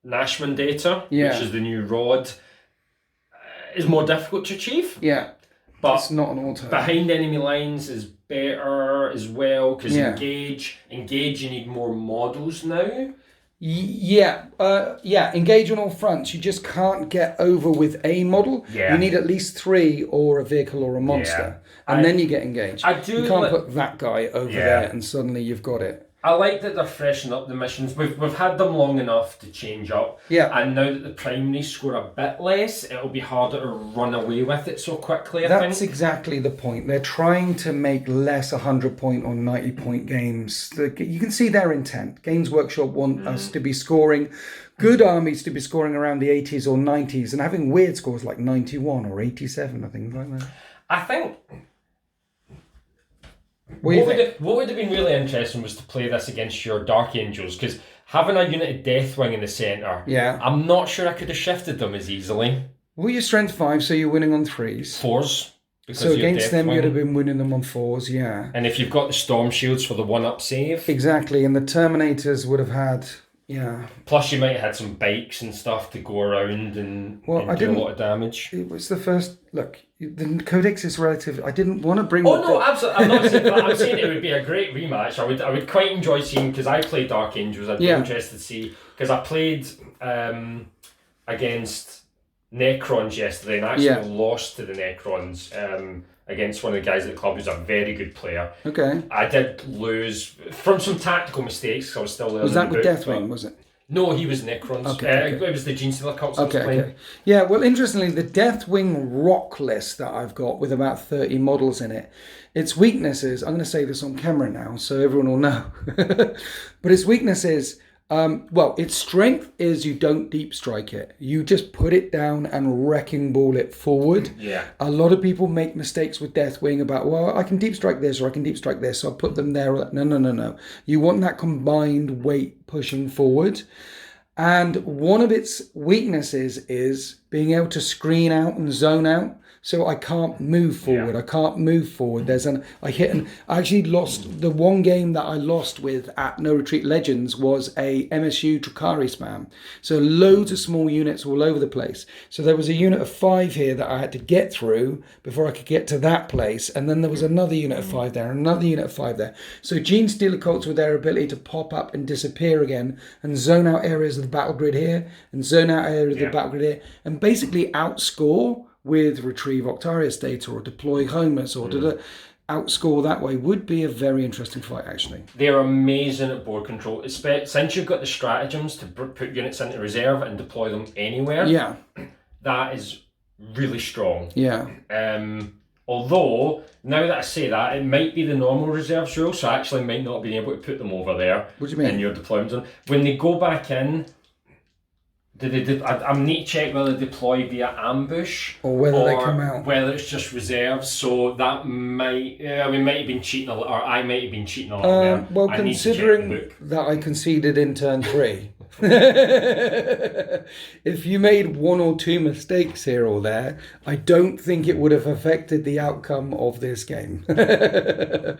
Nashman data, which is the new rod, is more difficult to achieve. Yeah, but it's not an auto. Behind enemy lines is better as well because engage you need more models now. Engage on all fronts. You just can't get over with a model. You need at least 3 or a vehicle or a monster, and then you get engaged. You can't put that guy over there and suddenly you've got it. I like that they're freshening up the missions. We've had them long enough to change up. And now that the primaries score a bit less, it'll be harder to run away with it so quickly, I think. That's exactly the point. They're trying to make less 100-point or 90-point games. You can see their intent. Games Workshop want us to be scoring, good armies to be scoring around the 80s or 90s and having weird scores like 91 or 87 or things like that. I think... What would have been really interesting was to play this against your Dark Angels, because having a unit of Deathwing in the centre, I'm not sure I could have shifted them as easily. Well, you're strength 5, so you're winning on 3s. 4s. So against them, you'd have been winning them on 4s, And if you've got the Storm Shields for the 1-up save. Exactly, and the Terminators would have had... Plus, you might have had some bikes and stuff to go around and do a lot of damage. It was the first... Look, the Codex is relative. I didn't want to bring... Absolutely. I'm not saying that. I'm saying it would be a great rematch. I would quite enjoy seeing, because I played Dark Angels. I'd be interested to see, because I played against Necrons yesterday and actually lost to the Necrons. Against one of the guys at the club who's a very good player. Okay. I did lose from some tactical mistakes because I was still learning. Was that with Deathwing, was it? No, he was Necrons. Okay. It was the Genestealer Cults I was playing. Okay. Yeah, well, interestingly, the Deathwing rock list that I've got with about 30 models in it, its weaknesses, I'm going to say this on camera now so everyone will know, but its weaknesses... its strength is you don't deep strike it. You just put it down and wrecking ball it forward. A lot of people make mistakes with Deathwing about, well, I can deep strike this or I can deep strike this, so I'll put them there. No. You want that combined weight pushing forward. And one of its weaknesses is being able to screen out and zone out. So I can't move forward. I can't move forward. I actually lost the one game that I lost with at No Retreat Legends was a MSU Drukhari spam. So loads of small units all over the place. So there was a unit of 5 here that I had to get through before I could get to that place. And then there was another unit of 5 there, and another unit of 5 there. So Genestealer Cults with their ability to pop up and disappear again and zone out areas of the battle grid here and zone out areas of the battle grid here and basically outscore with retrieve Octarius data or deploy homers or outscore that way would be a very interesting fight, actually. They're amazing at board control. Since you've got the stratagems to put units into reserve and deploy them anywhere, that is really strong. Although, now that I say that, it might be the normal reserves rule, so I actually might not be able to put them over there. What do you mean? In your deployment zone. When they go back in, I need to check whether they deploy via ambush or whether they come out, whether it's just reserves. So that might we might have been cheating a little, or I might have been cheating a little there. Well, considering that I conceded in turn 3, if you made 1 or 2 mistakes here or there, I don't think it would have affected the outcome of this game. I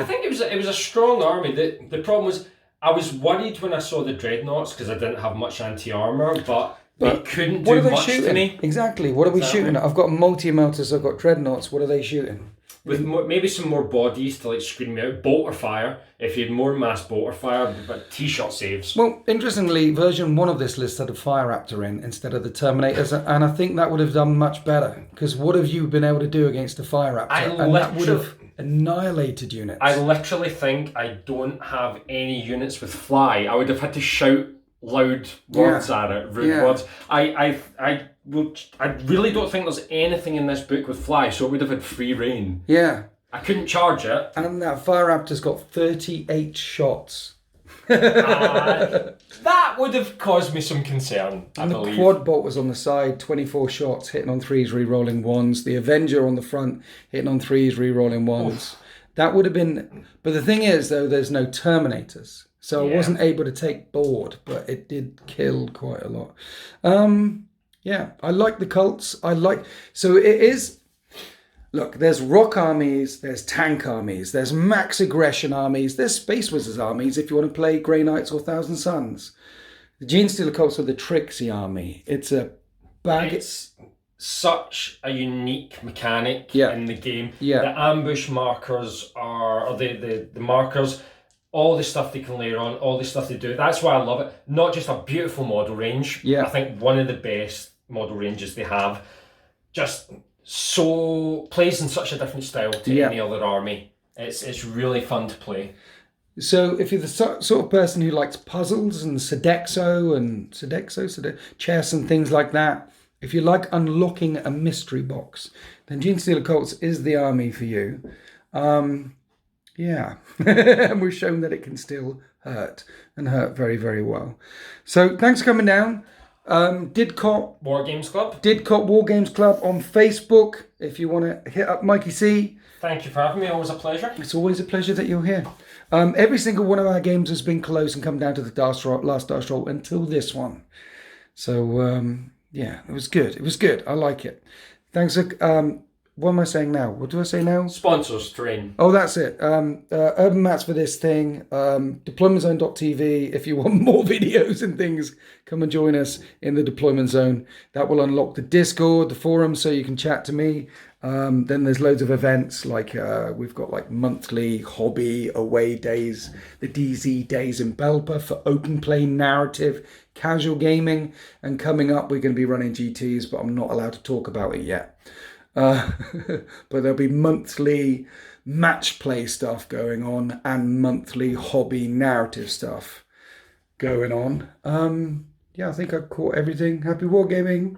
think it was a strong army. The problem was, I was worried when I saw the Dreadnoughts because I didn't have much anti-armour, but they couldn't do much to me. Exactly. What are we shooting at? I've got multi-melters, I've got Dreadnoughts. What are they shooting? With maybe some more bodies to like screen me out. Bolt or fire. If you had more mass bolt or fire, but T-shot saves. Well, interestingly, version 1 of this list had a Fire Raptor in instead of the Terminators, and I think that would have done much better. Because what have you been able to do against a Fire Raptor? And that would have annihilated units. I literally think I don't have any units with fly. I would have had to shout loud words at it, rude words. I really don't think there's anything in this book with fly, so it would have had free reign. Yeah. I couldn't charge it. And that Fire Raptor's got 38 shots. That would have caused me some concern, I believe. The quad bolt was on the side, 24 shots, hitting on 3s, re-rolling 1s. The Avenger on the front, hitting on 3s, re-rolling 1s. Oof. That would have been... But the thing is, though, there's no Terminators. So I wasn't able to take board, but it did kill quite a lot. Yeah, I like the cults. So it is... Look, there's rock armies, there's tank armies, there's max aggression armies, there's Space Wizards armies if you want to play Grey Knights or Thousand Suns. The Genestealer Cults are the Trixie army. It's a bag... It's such a unique mechanic in the game. Yeah. The ambush markers or the markers... all the stuff they can layer on, all the stuff they do. That's why I love it. Not just a beautiful model range. Yeah. I think one of the best model ranges they have. Just so plays in such a different style to any other army. It's really fun to play. So if you're the sort of person who likes puzzles and Sodexo chess and things like that, if you like unlocking a mystery box, then Genestealer Cults is the army for you. Yeah, and we've shown that it can still hurt and hurt very, very well. So thanks for coming down. Didcot War Games Club on Facebook. If you want to hit up Mikey C. Thank you for having me. Always a pleasure. It's always a pleasure that you're here. Every single one of our games has been close and come down to the last Dice Roll until this one. So yeah, it was good. It was good. I like it. Thanks for. What am I saying now? What do I say now? Sponsors, Terrain. Oh, that's it. Urban Mats for this thing. Deploymentzone.tv. If you want more videos and things, come and join us in the Deployment Zone. That will unlock the Discord, the forum, so you can chat to me. Then there's loads of events, like we've got like monthly hobby away days, the DZ days in Belper for open play narrative, casual gaming. And coming up, we're going to be running GTs, but I'm not allowed to talk about it yet. But there'll be monthly match play stuff going on and monthly hobby narrative stuff going on. Yeah, I think I've caught everything. Happy wargaming.